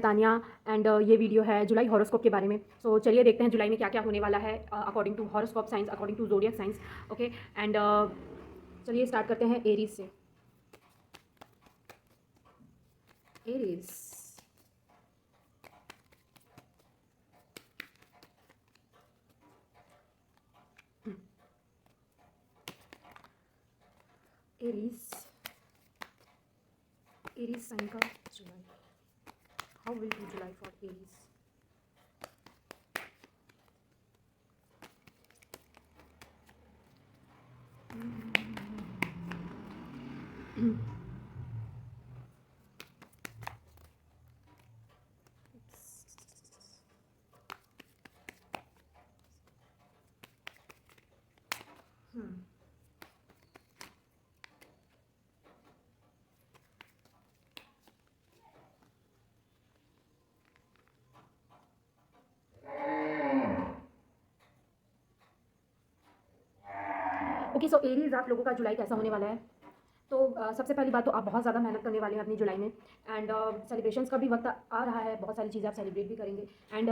Tania and ये video है जुलाई horoscope के बारे में। सो चलिए देखते हैं जुलाई में क्या क्या होने वाला है according to horoscope science, according to zodiac science. Okay and चलिए स्टार्ट करते हैं एरीज से। एरीज एरीज साइन का July, how will be July for Aries. Okay so Aries आप लोगों का जुलाई कैसा होने वाला है। तो सबसे पहली बात तो आप बहुत ज़्यादा मेहनत करने वाले हैं अपनी जुलाई में एंड सेलिब्रेशंस का भी वक्त आ रहा है, बहुत सारी चीज़ें आप सेलिब्रेट भी करेंगे एंड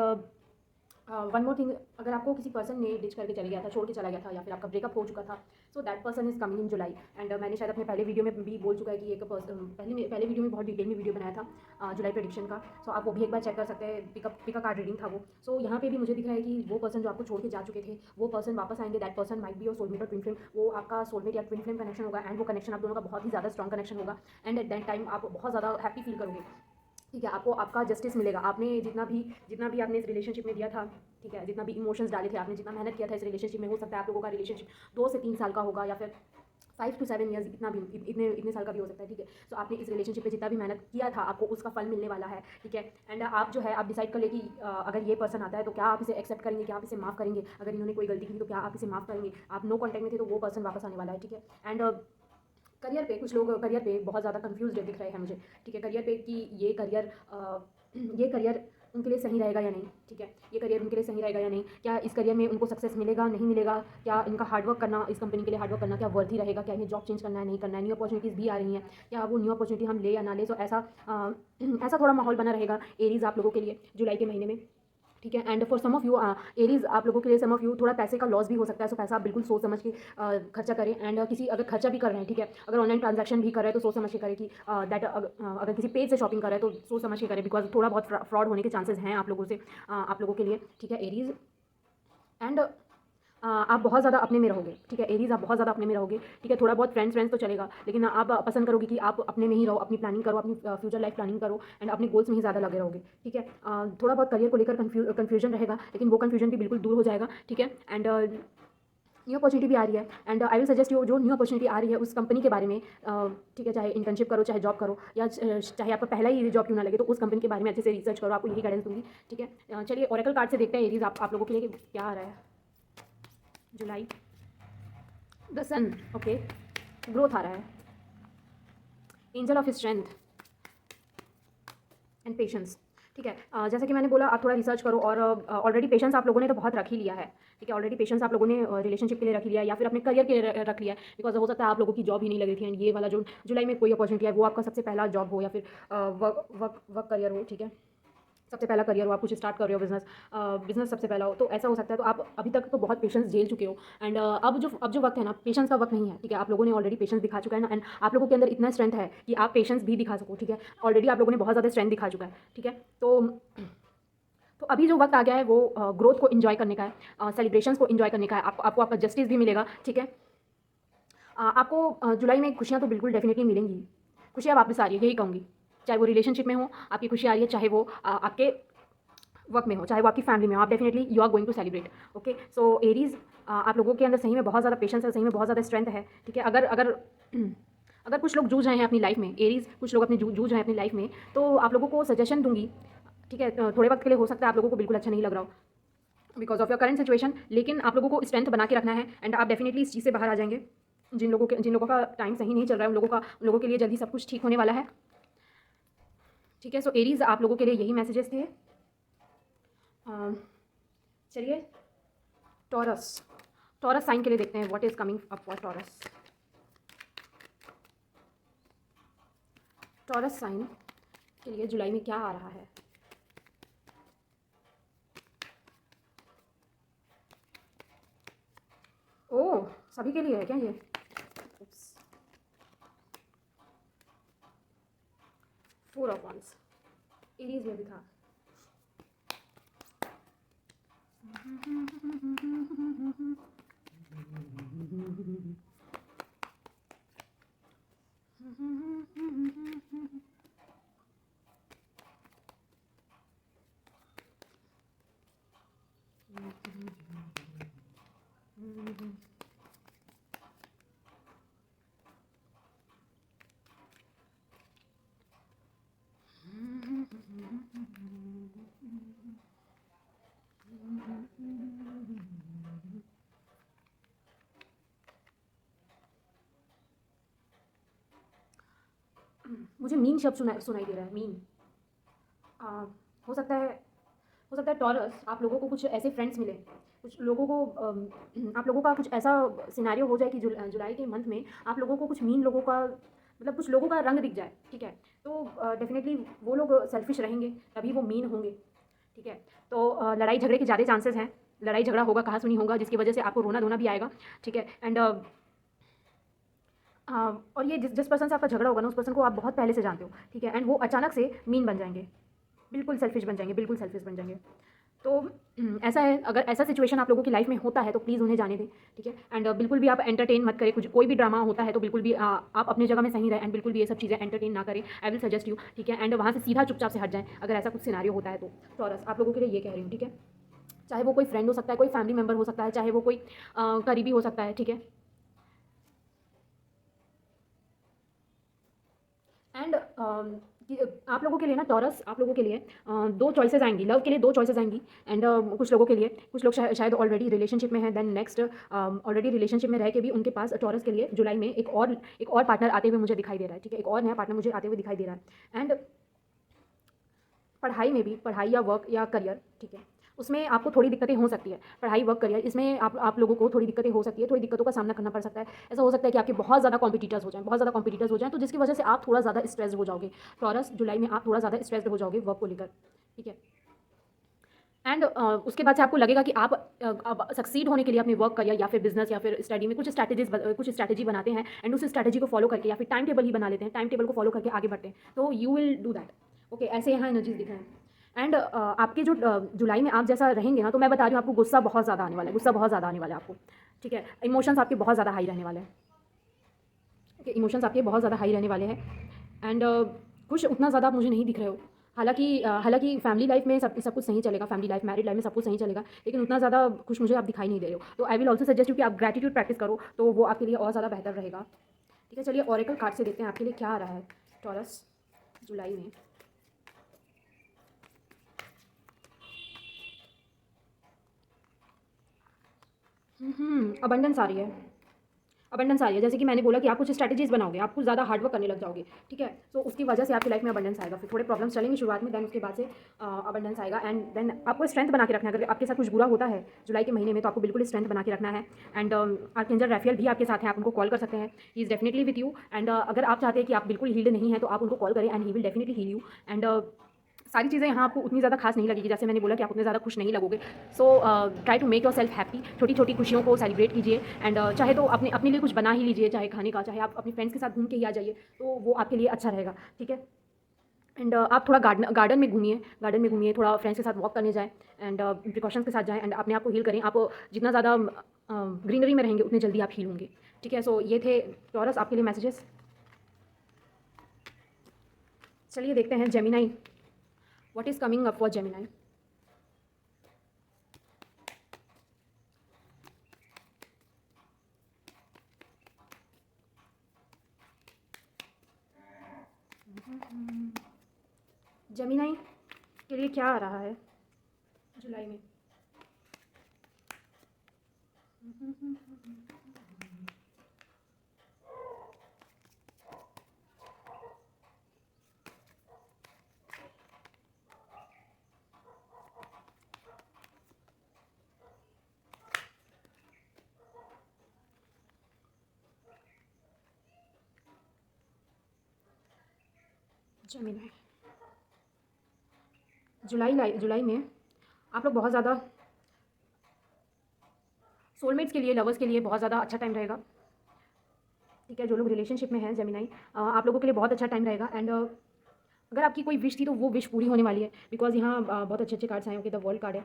वन मोर थिंग, अगर आपको किसी पर्सन ने डिच करके चले गया था, छोड़ के चला गया था या फिर आपका ब्रेकअप हो चुका था, so that person is coming in July and मैंने शायद अपने पहले वीडियो में भी बोल चुका है कि एक पहले वीडियो में बहुत डिटेल में वीडियो बनाया था जुलाई प्रेडिक्शन का। सो आप वो भी एक बार चेक कर सकते हैं, पिका कार्ड रीडिंग था वो। सो यहाँ पे भी मुझे दिख रहा है कि वो पर्सन जो आपको छोड़ के जा चुके थे वो पर्सन वापस आएंगे। That person might be your soulmate और ट्विन फ्लेम, वो आपका सोलमेट या ट्विन फ्लेम कनेक्शन होगा एंड वो कनेक्शन आप दोनों का बहुत ही ज़्यादा स्ट्रॉन्ग कनेक्शन होगा एंड एट दैट टाइम आप बहुत ज़्यादा हैप्पी फील करोगे। ठीक है, आपको आपका जस्टिस मिलेगा। आपने जितना भी आपने इस रिलेशनशिप में दिया था, ठीक है, जितना भी इमोशंस डाले थे आपने, जितना मेहनत किया था इस रिलेशनशिप में, हो सकता है आप लोगों का रिलेशनशिप 2 से 3 साल का होगा या फिर 5 to 7 ईयर्स, इतने साल का भी हो सकता है। ठीक है, तो आपने इस रिलेशनशिप में जितना भी मेहनत किया था आपको उसका फल मिलने वाला है। ठीक है, एंड आप जो है आप डिसाइड कर ले कि अगर ये पर्सन आता है तो क्या आप इसे एक्सेप्ट करेंगे, क्या आप इसे माफ़ करेंगे। अगर इन्होंने कोई गलती की तो क्या आप इसे माफ़ करेंगे। आप नो कॉन्टैक्ट में थे तो वो पर्सन वापस आने वाला है। ठीक है, एंड करियर पे कुछ लोग करियर पे बहुत ज़्यादा कंफ्यूज दिख रहे हैं मुझे। ठीक है, करियर पे कि ये करियर उनके लिए सही रहेगा या नहीं। ठीक है, ये करियर उनके लिए सही रहेगा या नहीं, क्या इस करियर में उनको सक्सेस मिलेगा नहीं मिलेगा, क्या इनका हार्डवर्क करना, इस कंपनी के लिए हार्डवर्क करना क्या वर्दी रहेगा, क्या इन्हें जॉब चेंज करना है नहीं करना है, न्यू अपॉर्चुनिटीज़ भी आ रही हैं, क्या वो न्यू अपॉर्चुनिटी हम ले या ना ले। सो ऐसा थोड़ा माहौल बना रहेगा एरीज आप लोगों के लिए जुलाई के महीने में। ठीक है, and for some of you Aries आप लोगों के लिए, सम ऑफ यू थोड़ा पैसे का लॉस भी हो सकता है। सो पैसा आप बिल्कुल सोच समझ के खर्चा करें एंड किसी अगर खर्चा भी कर रहे हैं, ठीक है, अगर ऑनलाइन ट्रांजैक्शन भी कर रहे हैं तो सोच समझ के करें कि दैट अगर किसी पेज से शॉपिंग कर रहे हैं तो सोच समझ के करें, बिकॉज थोड़ा बहुत फ्रॉड होने के चांसेस हैं आप लोगों से, आप लोगों के लिए। ठीक है एरीज, एंड आप बहुत ज़्यादा अपने में रहोगे। ठीक है एरीज, आप बहुत ज़्यादा अपने में रहोगे। ठीक है, थोड़ा बहुत फ्रेंड्स तो चलेगा, लेकिन आप पसंद करोगे कि आप अपने में ही रहो, अपनी प्लानिंग करो, अपनी फ्यूचर लाइफ प्लानिंग करो एंड अपने गोल्स में ही ज़्यादा लगे रहोगे। ठीक है, थोड़ा बहुत करियर को लेकर कन्फ्यूजन रहेगा, लेकिन वो कन्फ्यूजन भी बिल्कुल दूर हो जाएगा। ठीक है, एंड न्यू अपॉर्चुनिटी भी आ रही है and I will suggest you, जो न्यू अपॉर्चुनिटी आ रही है उस कंपनी के बारे में, ठीक है, चाहे इंटर्नशिप करो, चाहे जॉब करो, या चाहे आपका पहला ही जॉब क्यों ना लगे, तो उस कंपनी के बारे में अच्छे से रिसर्च करो। आपको यही गाइडेंस दूंगी। ठीक है, चलिए ओरेकल कार्ड से देखते हैं एरीज आप लोगों के लिए क्या आ रहा है जुलाई। द सन, ओके, ग्रोथ आ रहा है, angel of strength and patience. ठीक है, जैसा कि मैंने बोला आप थोड़ा रिसर्च करो और ऑलरेडी पेशेंस आप लोगों ने तो बहुत रख ही लिया है। ठीक है, ऑलरेडी पेशेंस आप लोगों ने रिलेशनशिप के लिए रख लिया है या फिर अपने करियर के लिए रख लिया है, बिकॉज हो सकता है आप लोगों की जॉब ही नहीं लगी थी एंड ये वाला जो जुलाई में कोई अपॉर्चुनिटी है वो आपका सबसे पहला जॉब हो या फिर वर्क करियर हो। ठीक है, सबसे पहला करियर हो, आप कुछ स्टार्ट कर रहे हो, बिजनेस सबसे पहला हो, तो ऐसा हो सकता है। तो आप अभी तक तो बहुत पेशेंस झेल चुके हो एंड अब जो वक्त है ना, पेशेंस का वक्त नहीं है। ठीक है, आप लोगों ने ऑलरेडी पेशेंस दिखा चुका है ना, एंड आप लोगों के अंदर इतना स्ट्रेंथ है कि आप पेशेंस भी दिखा सको। ठीक है, ऑलरेडी आप लोगों ने बहुत ज़्यादा स्ट्रेंथ दिखा चुका है। ठीक है, तो अभी जो वक्त आ गया है वो ग्रोथ को इन्जॉय करने का है, सेलिब्रेशंस को इन्जॉय करने का है। आपको आपका जस्टिस भी मिलेगा। ठीक है, आपको जुलाई में खुशियाँ तो बिल्कुल डेफिनेटली मिलेंगी, खुशियाँ वापस आ रही है, यही कहूँगी। चाहे वो रिलेशनशिप में हो आपकी खुशी आ रही है, चाहे वो आपके वर्क में हो, चाहे वो आपकी फैमिली में हो, आप definitely you are going to celebrate. Okay, so Aries आप लोगों के अंदर सही में बहुत ज़्यादा पेशेंस है, सही में बहुत ज़्यादा स्ट्रेंथ है। ठीक है, अगर अगर अगर कुछ लोग जूझ रहे हैं अपनी लाइफ में, एरीज कुछ लोग अपनी जूझ रहे हैं अपनी लाइफ में, तो आप लोगों को सजेशन दूंगी। ठीक है, थोड़े वक्त के लिए हो सकता है आप लोगों को बिल्कुल अच्छा नहीं लग रहा हो because of your current situation, लेकिन आप लोगों को स्ट्रेंथ बना के रखना है एंड आप डेफिनेटली इस चीज़ से बाहर आ जाएंगे। जिन लोगों का टाइम सही नहीं चल रहा है उन लोगों के लिए जल्दी सब कुछ ठीक होने वाला है। ठीक है, सो एरीज आप लोगों के लिए यही मैसेजेस थे। चलिए टॉरस साइन के लिए देखते हैं what is coming up for Taurus sign के लिए जुलाई में क्या आ रहा है। सभी के लिए है क्या ये? फोर ऑफ वंस, एरीज में भी था। मुझे मीन शब्द सुनाई दे रहा है, मीन। आ, हो सकता है, हो सकता है टॉरस, आप लोगों को कुछ ऐसे फ्रेंड्स मिले, कुछ लोगों को आप लोगों का कुछ ऐसा सिनेरियो हो जाए कि जुलाई के मंथ में आप लोगों को कुछ मीन लोगों का, मतलब कुछ लोगों का रंग दिख जाए, ठीक है। तो डेफिनेटली वो लोग सेल्फिश रहेंगे, तभी वो मीन होंगे, ठीक है। तो लड़ाई झगड़े के ज़्यादा चांसेस हैं, लड़ाई झगड़ा होगा, कहा सुनी होगा, जिसकी वजह से आपको रोना धोना भी आएगा, ठीक है। एंड और ये जिस पर्सन से आपका झगड़ा होगा ना, उस पर्सन को आप बहुत पहले से जानते हो, ठीक है। एंड वो अचानक से मीन बन जाएंगे, बिल्कुल सेल्फिश बन जाएंगे, बिल्कुल सेल्फिश बन जाएंगे। तो ऐसा है, अगर ऐसा सिचुएशन आप लोगों की लाइफ में होता है तो प्लीज़ उन्हें जाने दें, ठीक है। एंड बिल्कुल भी आप एंटरटेन मत करें, कुछ कोई भी ड्रामा होता है तो बिल्कुल भी आप अपनी जगह में सही रहें, एंड बिल्कुल भी ये सब चीज़ें एंटरटेन ना करें। आई विल सजेस्ट यू, ठीक है। एंड वहाँ से सीधा चुपचाप से हट जाएं अगर ऐसा कुछ सिनारियो होता है तो। टॉरस, आप लोगों के लिए ये कह रही हूँ, ठीक है। चाहे वो कोई फ्रेंड हो सकता है, कोई फैमिली मेम्बर हो सकता है, चाहे वो कोई करीबी हो सकता है, ठीक है। एंड आप लोगों के लिए ना टॉरस, आप लोगों के लिए दो चॉइसेस आएंगी, लव के लिए दो चॉइसेस आएंगी। एंड कुछ लोगों के लिए, कुछ लोग शायद ऑलरेडी रिलेशनशिप में हैं, देन नेक्स्ट ऑलरेडी रिलेशनशिप में रह के भी उनके पास टॉरस के लिए जुलाई में एक और पार्टनर आते हुए मुझे दिखाई दे रहा है, ठीक है। एक और नया पार्टनर मुझे आते हुए दिखाई दे रहा है। एंड पढ़ाई में भी, पढ़ाई या वर्क या करियर, ठीक है, उसमें आपको थोड़ी दिक्कतें हो सकती है। पढ़ाई वर्क करियर इसमें आप लोगों को थोड़ी दिक्कतें हो सकती है, थोड़ी दिक्कतों का सामना करना पड़ सकता है। ऐसा हो सकता है कि आपके बहुत ज़्यादा कॉम्पिटिटर्स हो जाएं, बहुत ज़्यादा कॉम्पिटिटर्स हो जाएं, तो जिसकी वजह से आप थोड़ा ज़्यादा स्ट्रेस्ड हो जाओगे। टॉरस, जुलाई में आप थोड़ा ज़्यादा स्ट्रेस्ड हो जाओगे वर्क को लेकर, ठीक है। एंड उसके बाद से आपको लगेगा कि आप अब सक्सीड होने के लिए अपने वर्क करियर या फिर बिजनेस या फिर स्टडी में कुछ स्ट्रैटेजी बनाते हैं, एंड उस स्ट्रैटेजी को फॉलो करके या फिर टाइम टेबल ही बना लेते हैं, टाइम टेबल को फॉलो करके आगे बढ़ते हैं, तो you will do that, okay. ऐसे यहाँ एनर्जीज दिख रहे हैं। एंड आपके जो जुलाई में आप जैसा रहेंगे ना, तो मैं बता रही हूँ आपको गुस्सा बहुत ज़्यादा आने वाला है, गुस्सा बहुत ज़्यादा आने वाला है आपको, ठीक है। इमोशंस आपके बहुत ज़्यादा हाई रहने वाले हैं, ओके। इमोशंस आपके बहुत ज़्यादा हाई रहने वाले हैं। एंड खुश उतना ज़्यादा आप मुझे नहीं दिख रहे हो। हालांकि फैमिली लाइफ में सब कुछ सही चलेगा, फैमिली लाइफ मैरिड लाइफ में सब कुछ सही चलेगा, लेकिन उतना ज़्यादा खुश मुझे आप दिखाई नहीं दे रहे हो। तो I will also suggest you कि आप ग्रेटिट्यूड प्रैक्टिस करो, तो वो आपके लिए और ज़्यादा बेहतर रहेगा, ठीक है। चलिए ऑरेकल कार्ड से देखते हैं आपके लिए क्या आ रहा है टॉरस जुलाई में। अबंडेंस आ रही है, अबंडेंस आ रही है। जैसे कि मैंने बोला कि आप कुछ स्ट्रैटेजीज बनाओगे, आप कुछ ज़्यादा हार्डवर्क करने लग जाओगे, ठीक है। तो उसकी वजह से आपकी लाइफ में अबंडेंस आएगा। फिर थोड़े प्रॉब्लम्स चलेंगे शुरुआत में, देन उसके बाद से अबंडेंस आएगा। एंड देन आपको स्ट्रेंथ बना के रखना है। अगर आपके साथ कुछ बुरा होता है जुलाई के महीने में, तो आपको बिल्कुल स्ट्रेंथ बना के रखना है। एंड आर्कएंजल रैफियल भी आपके साथ हैं, आप उनको कॉल कर सकते हैं, he is definitely with you. And अगर आप चाहते हैं कि आप बिल्कुल हील्ड नहीं है, तो आप उनको कॉल करें, and he will definitely heal you. And सारी चीज़ें यहाँ आपको उतनी ज़्यादा खास नहीं लगेगी, जैसे मैंने बोला कि आप उतने ज़्यादा खुश नहीं लगोगे। So try to make yourself happy, छोटी छोटी खुशियों को सेलिब्रेट कीजिए। एंड चाहे तो अपने अपने लिए कुछ बना ही लीजिए, चाहे खाने का, चाहे आप अपने फ्रेंड्स के साथ घूम के ही आ जाइए, तो वो आपके लिए अच्छा रहेगा, ठीक है। एंड आप थोड़ा गार्डन में घूमिए, गार्डन में घूमिए, थोड़ा फ्रेंड्स के साथ वॉक करने जाएँ, एंड प्रिकॉशंस के साथ जाएँ, एंड अपने आप को हील करें। आप जितना ज़्यादा ग्रीनरी में रहेंगे उतनी जल्दी आप हील होंगे, ठीक है। सो ये थे टॉरस आपके लिए मैसेजेस। चलिए देखते हैं Gemini, what is coming up for Gemini. Gemini के लिए क्या आ रहा है जुलाई में? जेमिनाई जुलाई में आप लोग बहुत ज़्यादा सोलमेट्स के लिए, लवर्स के लिए बहुत ज़्यादा अच्छा टाइम रहेगा, ठीक है। जो लोग रिलेशनशिप में हैं जेमिनाई, आप लोगों के लिए बहुत अच्छा टाइम रहेगा। एंड अगर आपकी कोई विश थी तो वो विश पूरी होने वाली है, बिकॉज यहाँ बहुत अच्छे अच्छे कार्ड्स आए हैं। ओके, द वर्ल्ड कार्ड है।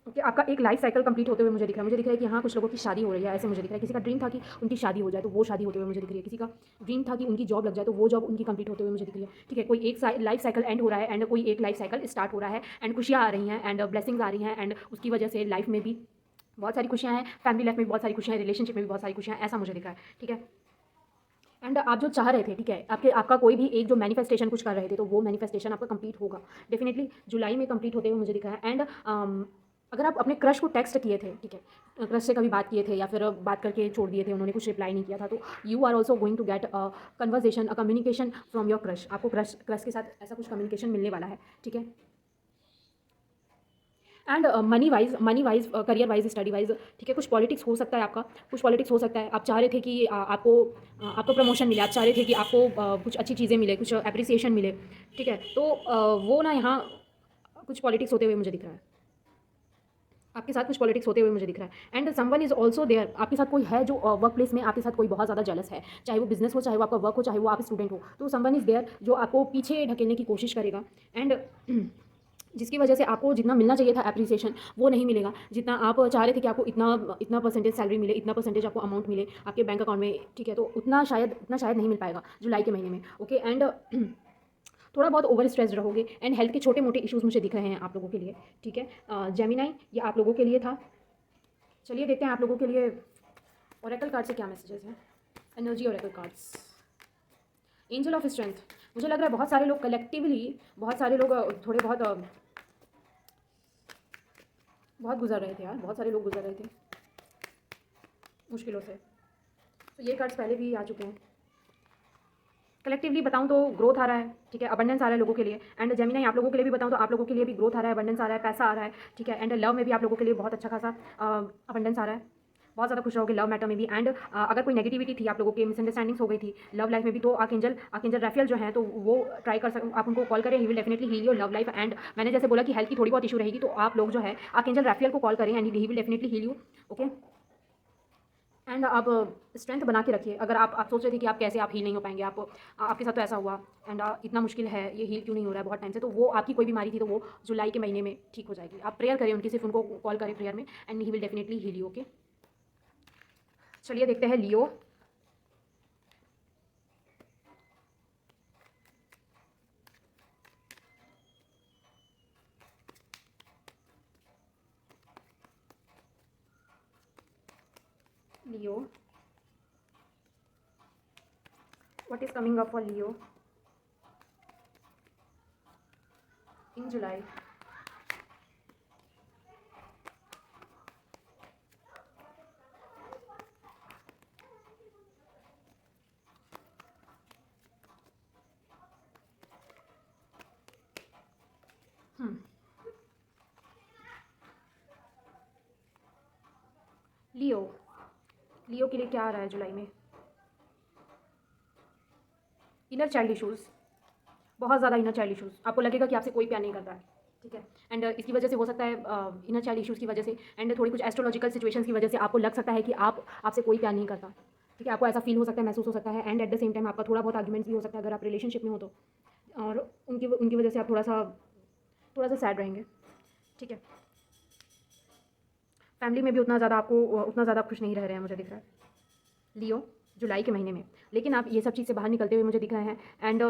ओके, आपका एक लाइफ साइकिल कंप्लीट होते हुए मुझे दिख रहा है। मुझे दिख रहा है कि यहाँ कुछ लोगों की शादी हो रही है, ऐसे मुझे दिख रहा है। किसी का ड्रीम था कि उनकी शादी हो जाए तो वो शादी होते हुए मुझे दिख रही है। किसी का ड्रीम था कि उनकी जॉब लग जाए तो वो जॉब उनकी कंप्लीट होते हुए मुझे दिख रही है, ठीक है। कोई एक लाइफ साइकिल एंड हो रहा है एंड कोई एक लाइफ साइकिल स्टार्ट हो रहा है, एंड खुशियाँ आ रही हैं एंड ब्लेसिंग्स आ रही हैं, एंड उसकी वजह से लाइफ में भी बहुत सारी खुशियाँ हैं, फैमिली लाइफ में भी बहुत सारी खुशियाँ हैं, रिलेशनशिप में भी बहुत सारी खुशियाँ हैं, ऐसा मुझे दिख रहा है, ठीक है। एंड आप जो चाह रहे थे, ठीक है, आपका कोई भी एक जो मैनिफेस्टेशन कुछ कर रहे थे तो वो मैनिफेस्टेशन आपका कंप्लीट होगा, डेफिनेटली जुलाई में कंप्लीट होते हुए मुझे दिखा है। एंड अगर आप अपने क्रश को टेक्स्ट किए थे, ठीक है, क्रश से कभी बात किए थे या फिर बात करके छोड़ दिए थे, उन्होंने कुछ रिप्लाई नहीं किया था, तो you are also going to get a conversation, a communication from your crush. आपको क्रश के साथ ऐसा कुछ कम्युनिकेशन मिलने वाला है, ठीक है। And money wise, career wise, study wise, ठीक है, कुछ पॉलिटिक्स हो सकता है आपका, कुछ पॉलिटिक्स हो सकता है। आप चाह रहे थे कि आपको प्रमोशन मिले, आप चाह रहे थे कि आपको कुछ अच्छी चीज़ें मिले, कुछ अप्रिसिएशन मिले, ठीक है। तो वो ना यहाँ कुछ पॉलिटिक्स होते हुए मुझे दिख रहा है, आपके साथ कुछ पॉलिटिक्स होते हुए मुझे दिख रहा है। And someone is also there, आपके साथ कोई है जो वर्क प्लेस में आपके साथ कोई बहुत ज़्यादा जेलस है, चाहे वो बिजनेस हो, चाहे वो आपका वर्क हो, चाहे वो आप स्टूडेंट हो, तो समवन इज देयर जो आपको पीछे ढकेलने की कोशिश करेगा, एंड जिसकी वजह से आपको जितना मिलना चाहिए था एप्रिसिएशन वो नहीं मिलेगा, जितना आप चाह रहे थे कि आपको इतना इतना परसेंटेज सैलरी मिले, इतना परसेंटेज आपको अमाउंट मिले आपके बैंक अकाउंट में, ठीक है। तो उतना शायद नहीं मिल पाएगा जुलाई के महीने में, ओके। एंड थोड़ा बहुत ओवर स्ट्रेस्ड रहोगे, एंड हेल्थ के छोटे मोटे इश्यूज मुझे दिख रहे हैं आप लोगों के लिए, ठीक है। जेमिनाई, ये आप लोगों के लिए था। चलिए देखते हैं आप लोगों के लिए ओरेकल कार्ड से क्या मैसेजेस हैं। Energy Oracle cards, angel of strength. मुझे लग रहा है बहुत सारे लोग कलेक्टिवली, बहुत सारे लोग थोड़े बहुत गुजर रहे थे यार, बहुत सारे लोग गुजर रहे थे मुश्किलों से। तो ये कार्ड्स पहले भी आ चुके हैं। कलेक्टिवली बताऊं तो ग्रोथ आ रहा है, ठीक है, अबंडेंस आ रहा है लोगों के लिए। एंड जेमिनी, आप लोगों के लिए भी बताऊं तो आप लोगों के लिए भी ग्रोथ आ रहा है, अबंडेंस आ रहा है, पैसा आ रहा है, ठीक है। एंड लव में भी आप लोगों के लिए बहुत अच्छा खासा अबंडेंस आ रहा है, बहुत ज़्यादा खुश रहोगे लव मैटर में भी। एंड अगर कोई नेगेटिविटी थी आप लोगों के, मिसअंडरस्टैंडिंग्स हो गई थी लव लाइफ में भी, तो आर्कएंजल रैफेल जो है तो वो ट्राई कर आप उनको कॉल करें, he will definitely heal your love life. And मैंने जैसे बोला कि हेल्थ की थोड़ी बहुत इशू रहेगी, तो आप लोग जो है आर्कएंजल रैफेल को कॉल करें and he will definitely heal you, okay. And आप स्ट्रेंथ बना के रखिए। अगर आप सोच रहे थे कि आप कैसे आप हील नहीं हो पाएंगे, आपके साथ तो ऐसा हुआ, एंड इतना मुश्किल है, ये हील क्यों नहीं हो रहा है बहुत टाइम से, तो वो आपकी कोई बीमारी थी तो वो जुलाई के महीने में ठीक हो जाएगी। आप प्रेयर करें उनकी, सिर्फ उनको कॉल करें प्रेयर में, and he will definitely heal you, okay. चलिए देखते हैं लियो। लियो, what is coming up for Leo in July? लियो, लियो के लिए क्या आ रहा है जुलाई में? इनर चाइल्ड इशूज़, बहुत ज़्यादा इनर चाइल्ड इशूज़। आपको लगेगा कि आपसे कोई प्यार नहीं करता है, ठीक है। एंड इसकी वजह से हो सकता है इनर चाइल्ड इशूज़ की वजह से, एंड थोड़ी कुछ एस्ट्रोलॉजिकल सिचुएशंस की वजह से आपको लग सकता है कि आपसे कोई प्यार नहीं करता, ठीक है। आपको ऐसा फील हो सकता है, महसूस हो सकता है। And at the same time आपका थोड़ा बहुत आर्ग्यूमेंट्स भी हो सकता है अगर आप रिलेशनशिप में हो तो, और उनकी वजह से आप थोड़ा सा सैड रहेंगे, ठीक है। फैमिली में भी उतना ज़्यादा खुश नहीं रह रहे हैं मुझे दिख रहा है लियो जुलाई के महीने में। लेकिन आप ये सब चीज़ से बाहर निकलते हुए मुझे दिख रहे हैं। एंड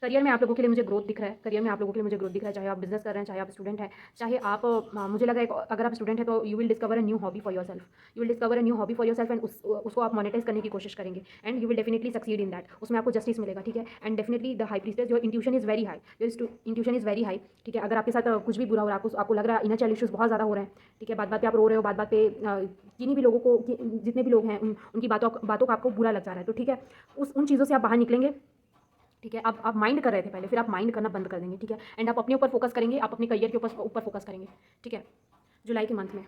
करियर में आप लोगों के लिए मुझे ग्रोथ दिख रहा है, करियर में आप लोगों के लिए मुझे ग्रोथ दिख रहा है, चाहे आप बिजनेस कर रहे हैं, चाहे आप स्टूडेंट हैं, चाहे आप मुझे लगा अगर आप स्टूडेंट हैं तो you will discover a new hobby for yourself, you will discover a new hobby for yourself, and उसको आप मोनेटाइज करने की कोशिश करेंगे, and you will definitely succeed in that. उसमें आपको जस्टिस मिलेगा, ठीक है। And definitely the high priestess, your intuition is very high, your intuition is very high, ठीक है। अगर आपके साथ कुछ भी बुरा हो रहा है, आपको लग रहा है इनर चाइल्ड इशूज़ बहुत ज़्यादा हो रहे हैं, ठीक है, बात बात पे आप रो रहे हो, बात बात पे किन्हीं भी लोगों को, जितने भी लोग हैं उनकी बातों का आपको बुरा लग जा रहा है, तो ठीक है, उन चीज़ों से आप बाहर निकलेंगे, ठीक है। आप माइंड कर रहे थे पहले, फिर आप माइंड करना बंद कर देंगे, ठीक है। एंड आप अपने ऊपर फोकस करेंगे, आप अपने करियर के ऊपर फोकस करेंगे, ठीक है। जुलाई के मंथ में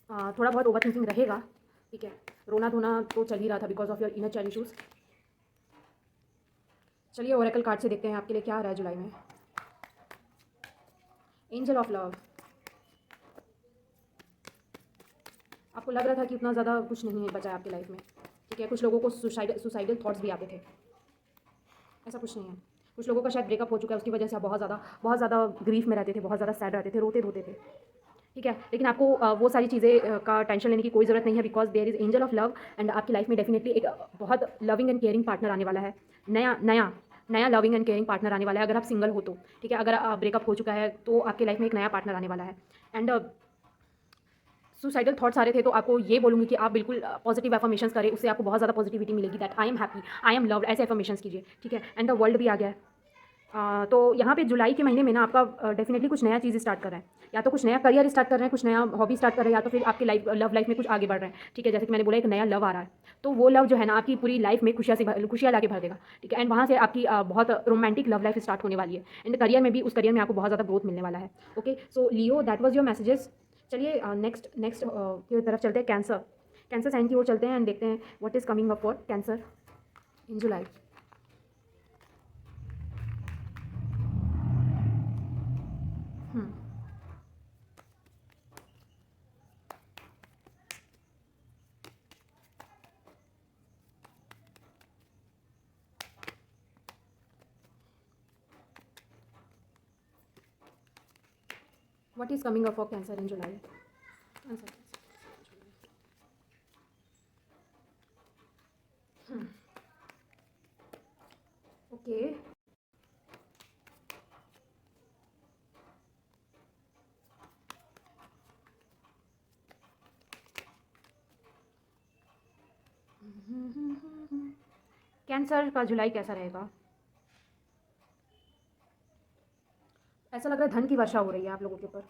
थोड़ा बहुत ओवर थिंकिंग रहेगा, ठीक है। रोना धोना तो चल ही रहा था because of your inner child issues. चलिए ओरेकल कार्ड से देखते हैं आपके लिए क्या आ रहा है जुलाई में। एंजल ऑफ लव, आपको लग रहा था कि उतना ज़्यादा कुछ नहीं है बचा है आपकी लाइफ में, ठीक है। कुछ लोगों को सुसाइडल थॉट्स भी आते थे, ऐसा कुछ नहीं है। कुछ लोगों का शायद ब्रेकअप हो चुका है, उसकी वजह से आप बहुत ज़्यादा ग्रीफ में रहते थे, बहुत ज़्यादा सैड रहते थे, रोते धोते थे, ठीक है। लेकिन आपको वो सारी चीज़ें का टेंशन लेने की कोई ज़रूरत नहीं है, because there is angel of love and आपकी लाइफ में डेफिनेटली एक बहुत लविंग एंड केयरिंग पार्टनर आने वाला है। नया नया नया लविंग एंड केयरिंग पार्टनर आने वाला है, अगर आप सिंगल हो तो, ठीक है। अगर ब्रेकअप हो चुका है तो आपकी लाइफ में एक नया पार्टनर आने वाला है। एंड सुसाइडल थॉट्स आ रहे थे तो आपको ये बोलूँगी कि आप बिल्कुल पॉजिटिव एफर्मेशंस करें, उससे आपको बहुत ज़्यादा पॉजिटिविटी मिलेगी, that I am happy, I am loved, ऐसे एफर्मेशंस कीजिए, ठीक है। एंड द वर्ल्ड भी आ गया है। तो यहाँ पे जुलाई के महीने में ना आपका डेफिनेटली कुछ नया चीज़ स्टार्ट कर रहा है, या तो कुछ नया करियर स्टार्ट कर रहे हैं, कुछ नया हॉबी स्टार्ट कर रहे हैं, या तो फिर आपकी लव लाइफ में कुछ आगे बढ़ रहे हैं, ठीक है। जैसे कि मैंने बोला एक नया लव आ रहा है, तो वो लव जो है ना आपकी पूरी लाइफ में खुशियाँ ला के भर देगा, ठीक है। एंड वहाँ से आपकी बहुत रोमांटिक लव लाइफ स्टार्ट होने वाली है। एंड करियर में भी, उस करियर में आपको बहुत ज़्यादा ग्रोथ मिलने वाला है। Okay, so Leo, that was your messages. चलिए नेक्स्ट नेक्स्ट की तरफ चलते हैं, कैंसर। कैंसर साइन की ओर चलते हैं एंड देखते हैं what is coming up for cancer in July. What is coming up for cancer in July? Cancer, okay. Cancer का जुलाई कैसा रहेगा? ऐसा लग रहा है धन की वर्षा हो रही है आप लोगों के ऊपर।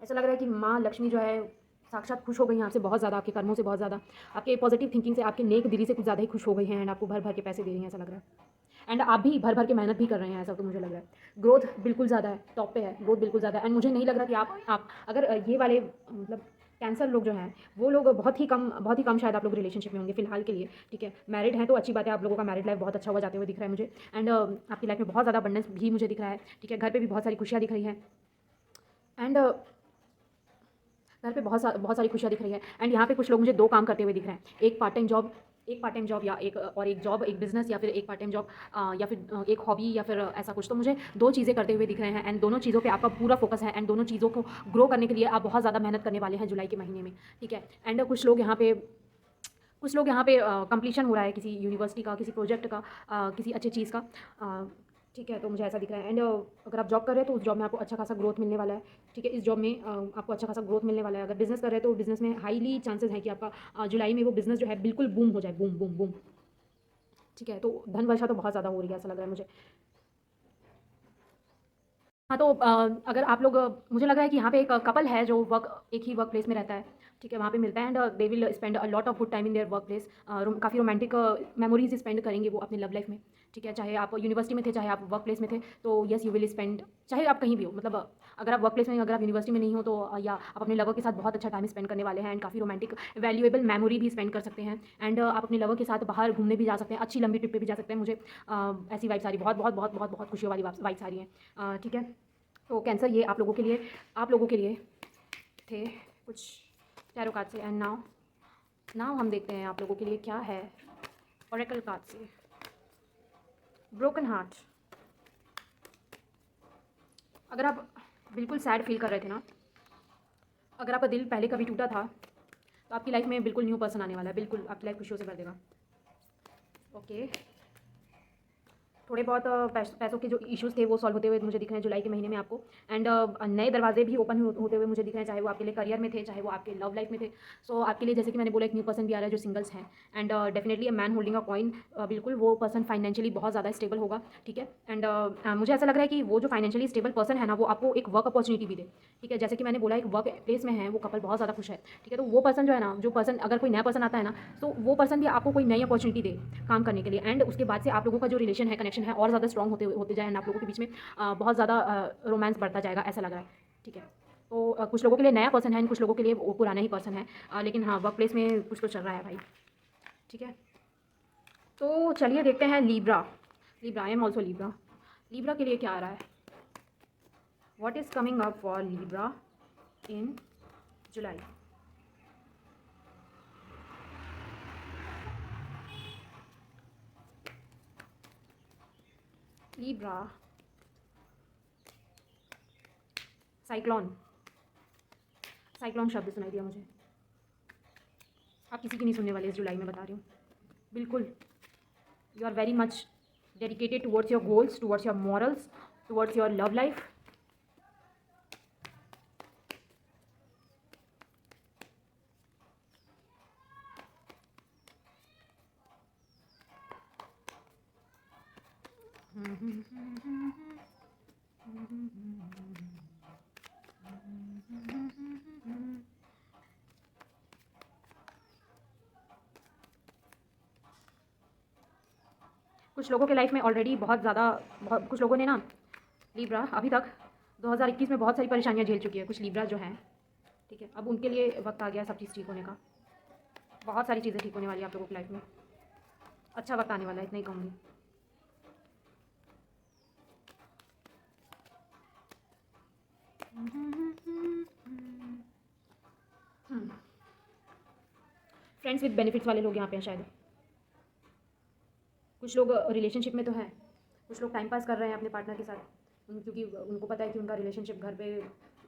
ऐसा लग रहा है कि माँ लक्ष्मी जो है साक्षात खुश हो गई हैं आपसे बहुत ज़्यादा, आपके कर्मों से बहुत ज़्यादा, आपके पॉजिटिव थिंकिंग से, आपके नेक दिली से कुछ ज़्यादा ही खुश हो गई हैं एंड आपको भर भर के पैसे दे रही हैं, ऐसा लग रहा है। एंड आप भी भर भर के मेहनत भी कर रहे हैं, ऐसा तो मुझे लग रहा है। ग्रोथ बिल्कुल ज़्यादा है, टॉप पे है, ग्रोथ बिल्कुल ज़्यादा है। एंड मुझे नहीं लग रहा कि आप अगर ये वाले मतलब कैंसर लोग जो हैं वो लोग बहुत ही कम शायद आप लोग रिलेशनशिप में होंगे फिलहाल के लिए, ठीक है। मैरिड हैं तो अच्छी बात है, आप लोगों का मैरिड लाइफ बहुत अच्छा हुआ जाते हुए दिख रहा है मुझे। एंड आपकी लाइफ में बहुत ज़्यादा अबंडेंस भी मुझे दिख रहा है, ठीक है। घर पे भी बहुत सारी खुशियाँ दिख रही हैं एंड घर पे बहुत सारी खुशियाँ दिख रही है। एंड यहाँ पे कुछ लोग मुझे दो काम करते हुए दिख रहे हैं, एक पार्ट टाइम जॉब या एक जॉब, एक बिज़नेस, या फिर एक पार्ट टाइम जॉब या फिर एक हॉबी, या फिर ऐसा कुछ। तो मुझे दो चीज़ें करते हुए दिख रहे हैं एंड दोनों चीज़ों पे आपका पूरा फोकस है एंड दोनों चीज़ों को ग्रो करने के लिए आप बहुत ज़्यादा मेहनत करने वाले हैं जुलाई के महीने में, ठीक है। एंड कुछ लोग यहाँ पे कंप्लीशन हो रहा है किसी यूनिवर्सिटी का, किसी प्रोजेक्ट का, किसी अच्छे चीज़ का, ठीक है। तो मुझे ऐसा दिख रहा है। एंड अगर आप जॉब कर रहे हैं तो उस जॉब में आपको अच्छा खासा ग्रोथ मिलने वाला है, ठीक है। इस जॉब में आपको अच्छा खासा ग्रोथ मिलने वाला है। अगर बिज़नेस कर रहे हैं तो बिज़नेस में हाईली चांसेस हैं कि आपका जुलाई में वो बिज़नेस जो है बिल्कुल बूम हो जाए, बूम बूम बूम, ठीक है। तो धन वर्षा तो बहुत ज़्यादा हो रही है, ऐसा लग रहा है मुझे। हाँ, तो अगर आप लोग मुझे लग रहा है कि यहाँ पे एक कपल है जो एक ही वर्क प्लेस में रहता है, ठीक है। वहाँ पे मिलता है and they will spend a lot of good time in their work place. काफ़ी रोमांटिक मेमोरीज स्पेंड करेंगे वो अपने लव लाइफ में, ठीक है। चाहे आप यूनिवर्सिटी में थे, चाहे आप वर्क प्लेस में थे, तो यस यू विल स्पेंड, चाहे आप कहीं भी हो, मतलब अगर आप वर्क प्लेस में, अगर आप यूनिवर्सिटी में नहीं हो तो या आप अपने लवर के साथ बहुत अच्छा टाइम स्पेंड करने वाले हैं एंड काफ़ी रोमांटिक वैल्यूएबल मेमोरी भी स्पेंड कर सकते हैं। एंड आप अपने लवर के साथ बाहर घूमने भी जा सकते हैं, अच्छी लंबी ट्रिप पे भी जा सकते हैं। मुझे ऐसी वाइब्स आ रही, बहुत बहुत बहुत बहुत बहुत खुशियों वाली वाइब्स आ रही हैं, ठीक है। तो कैंसर ये आप लोगों के लिए थे कुछ टैरो कार्ड से। एंड नाउ नाउ हम देखते हैं आप लोगों के लिए क्या है ओरेकल कार्ड से। Broken heart. अगर आप बिल्कुल सैड फील कर रहे थे ना, अगर आपका दिल पहले कभी टूटा था, तो आपकी लाइफ में बिल्कुल न्यू पर्सन आने वाला है, बिल्कुल आपकी लाइफ खुशियों से भर देगा। ओके, थोड़े बहुत पैसों के जो इश्यूज़ थे वो सॉल्व होते हुए मुझे दिख रहे हैं जुलाई के महीने में आपको। एंड नए दरवाजे भी ओपन होते हुए मुझे दिख रहे हैं, चाहे वो आपके लिए करियर में थे, चाहे वो आपके लव लाइफ में थे। सो आपके लिए, जैसे कि मैंने बोला, एक न्यू पर्सन भी आ रहा है जो सिंगल्स हैं। And definitely a man holding a coin, बिल्कुल वो पर्सन फाइनेंशियली बहुत ज़्यादा स्टेबल होगा, ठीक है। एंड मुझे ऐसा लग रहा है कि वो जो फाइनेंशियली स्टेबल पर्सन है ना, वो आपको एक वर्क अपॉर्चुनिटी भी दे, ठीक है। जैसे कि मैंने बोला, एक वर्क प्लेस में है वो कपल, बहुत ज़्यादा खुश है, ठीक है। तो वो पर्सन जो है ना, जो पर्सन, अगर कोई नया पर्सन आता है ना, तो वो पर्सन भी आपको कोई नई अपॉर्चुनिटी दे काम करने के लिए। एंड उसके बाद से आप लोगों का जो रिलेशन है, कनेक्शन है, और ज़्यादा स्ट्रॉन्ग होते जाए एंड आप लोगों के बीच में बहुत ज़्यादा रोमांस बढ़ता जाएगा, ऐसा लग रहा है, ठीक है। तो कुछ लोगों के लिए नया पर्सन है, कुछ लोगों के लिए वो पुराना ही पर्सन है, लेकिन हाँ, वर्क प्लेस में कुछ तो चल रहा है भाई, ठीक है। तो चलिए देखते हैं Libra. Libra, I am also Libra. Libra के लिए क्या आ रहा है? What is coming up for Libra in July? Libra, cyclone, cyclone शब्द सुनाई दिया मुझे। आप किसी की नहीं सुनने वाले इस जुलाई में, बता रही हूँ बिल्कुल। You are very much dedicated towards your goals, towards your morals, towards your love life. कुछ लोगों के लाइफ में ऑलरेडी बहुत ज़्यादा, बहुत कुछ लोगों ने ना लीब्रा अभी तक 2021 में बहुत सारी परेशानियां झेल चुकी है कुछ लीब्रा जो हैं, ठीक है। अब उनके लिए वक्त आ गया सब चीज़ ठीक होने का। बहुत सारी चीज़ें ठीक होने वाली है आप लोगों की लाइफ में, अच्छा वक्त आने वाला है, इतना ही कहूँगी। फ्रेंड्स विद बेनिफिट्स वाले लोग यहाँ पे हैं शायद। कुछ लोग रिलेशनशिप में तो हैं, कुछ लोग टाइम पास कर रहे हैं अपने पार्टनर के साथ, क्योंकि उनको पता है कि उनका रिलेशनशिप घर पे,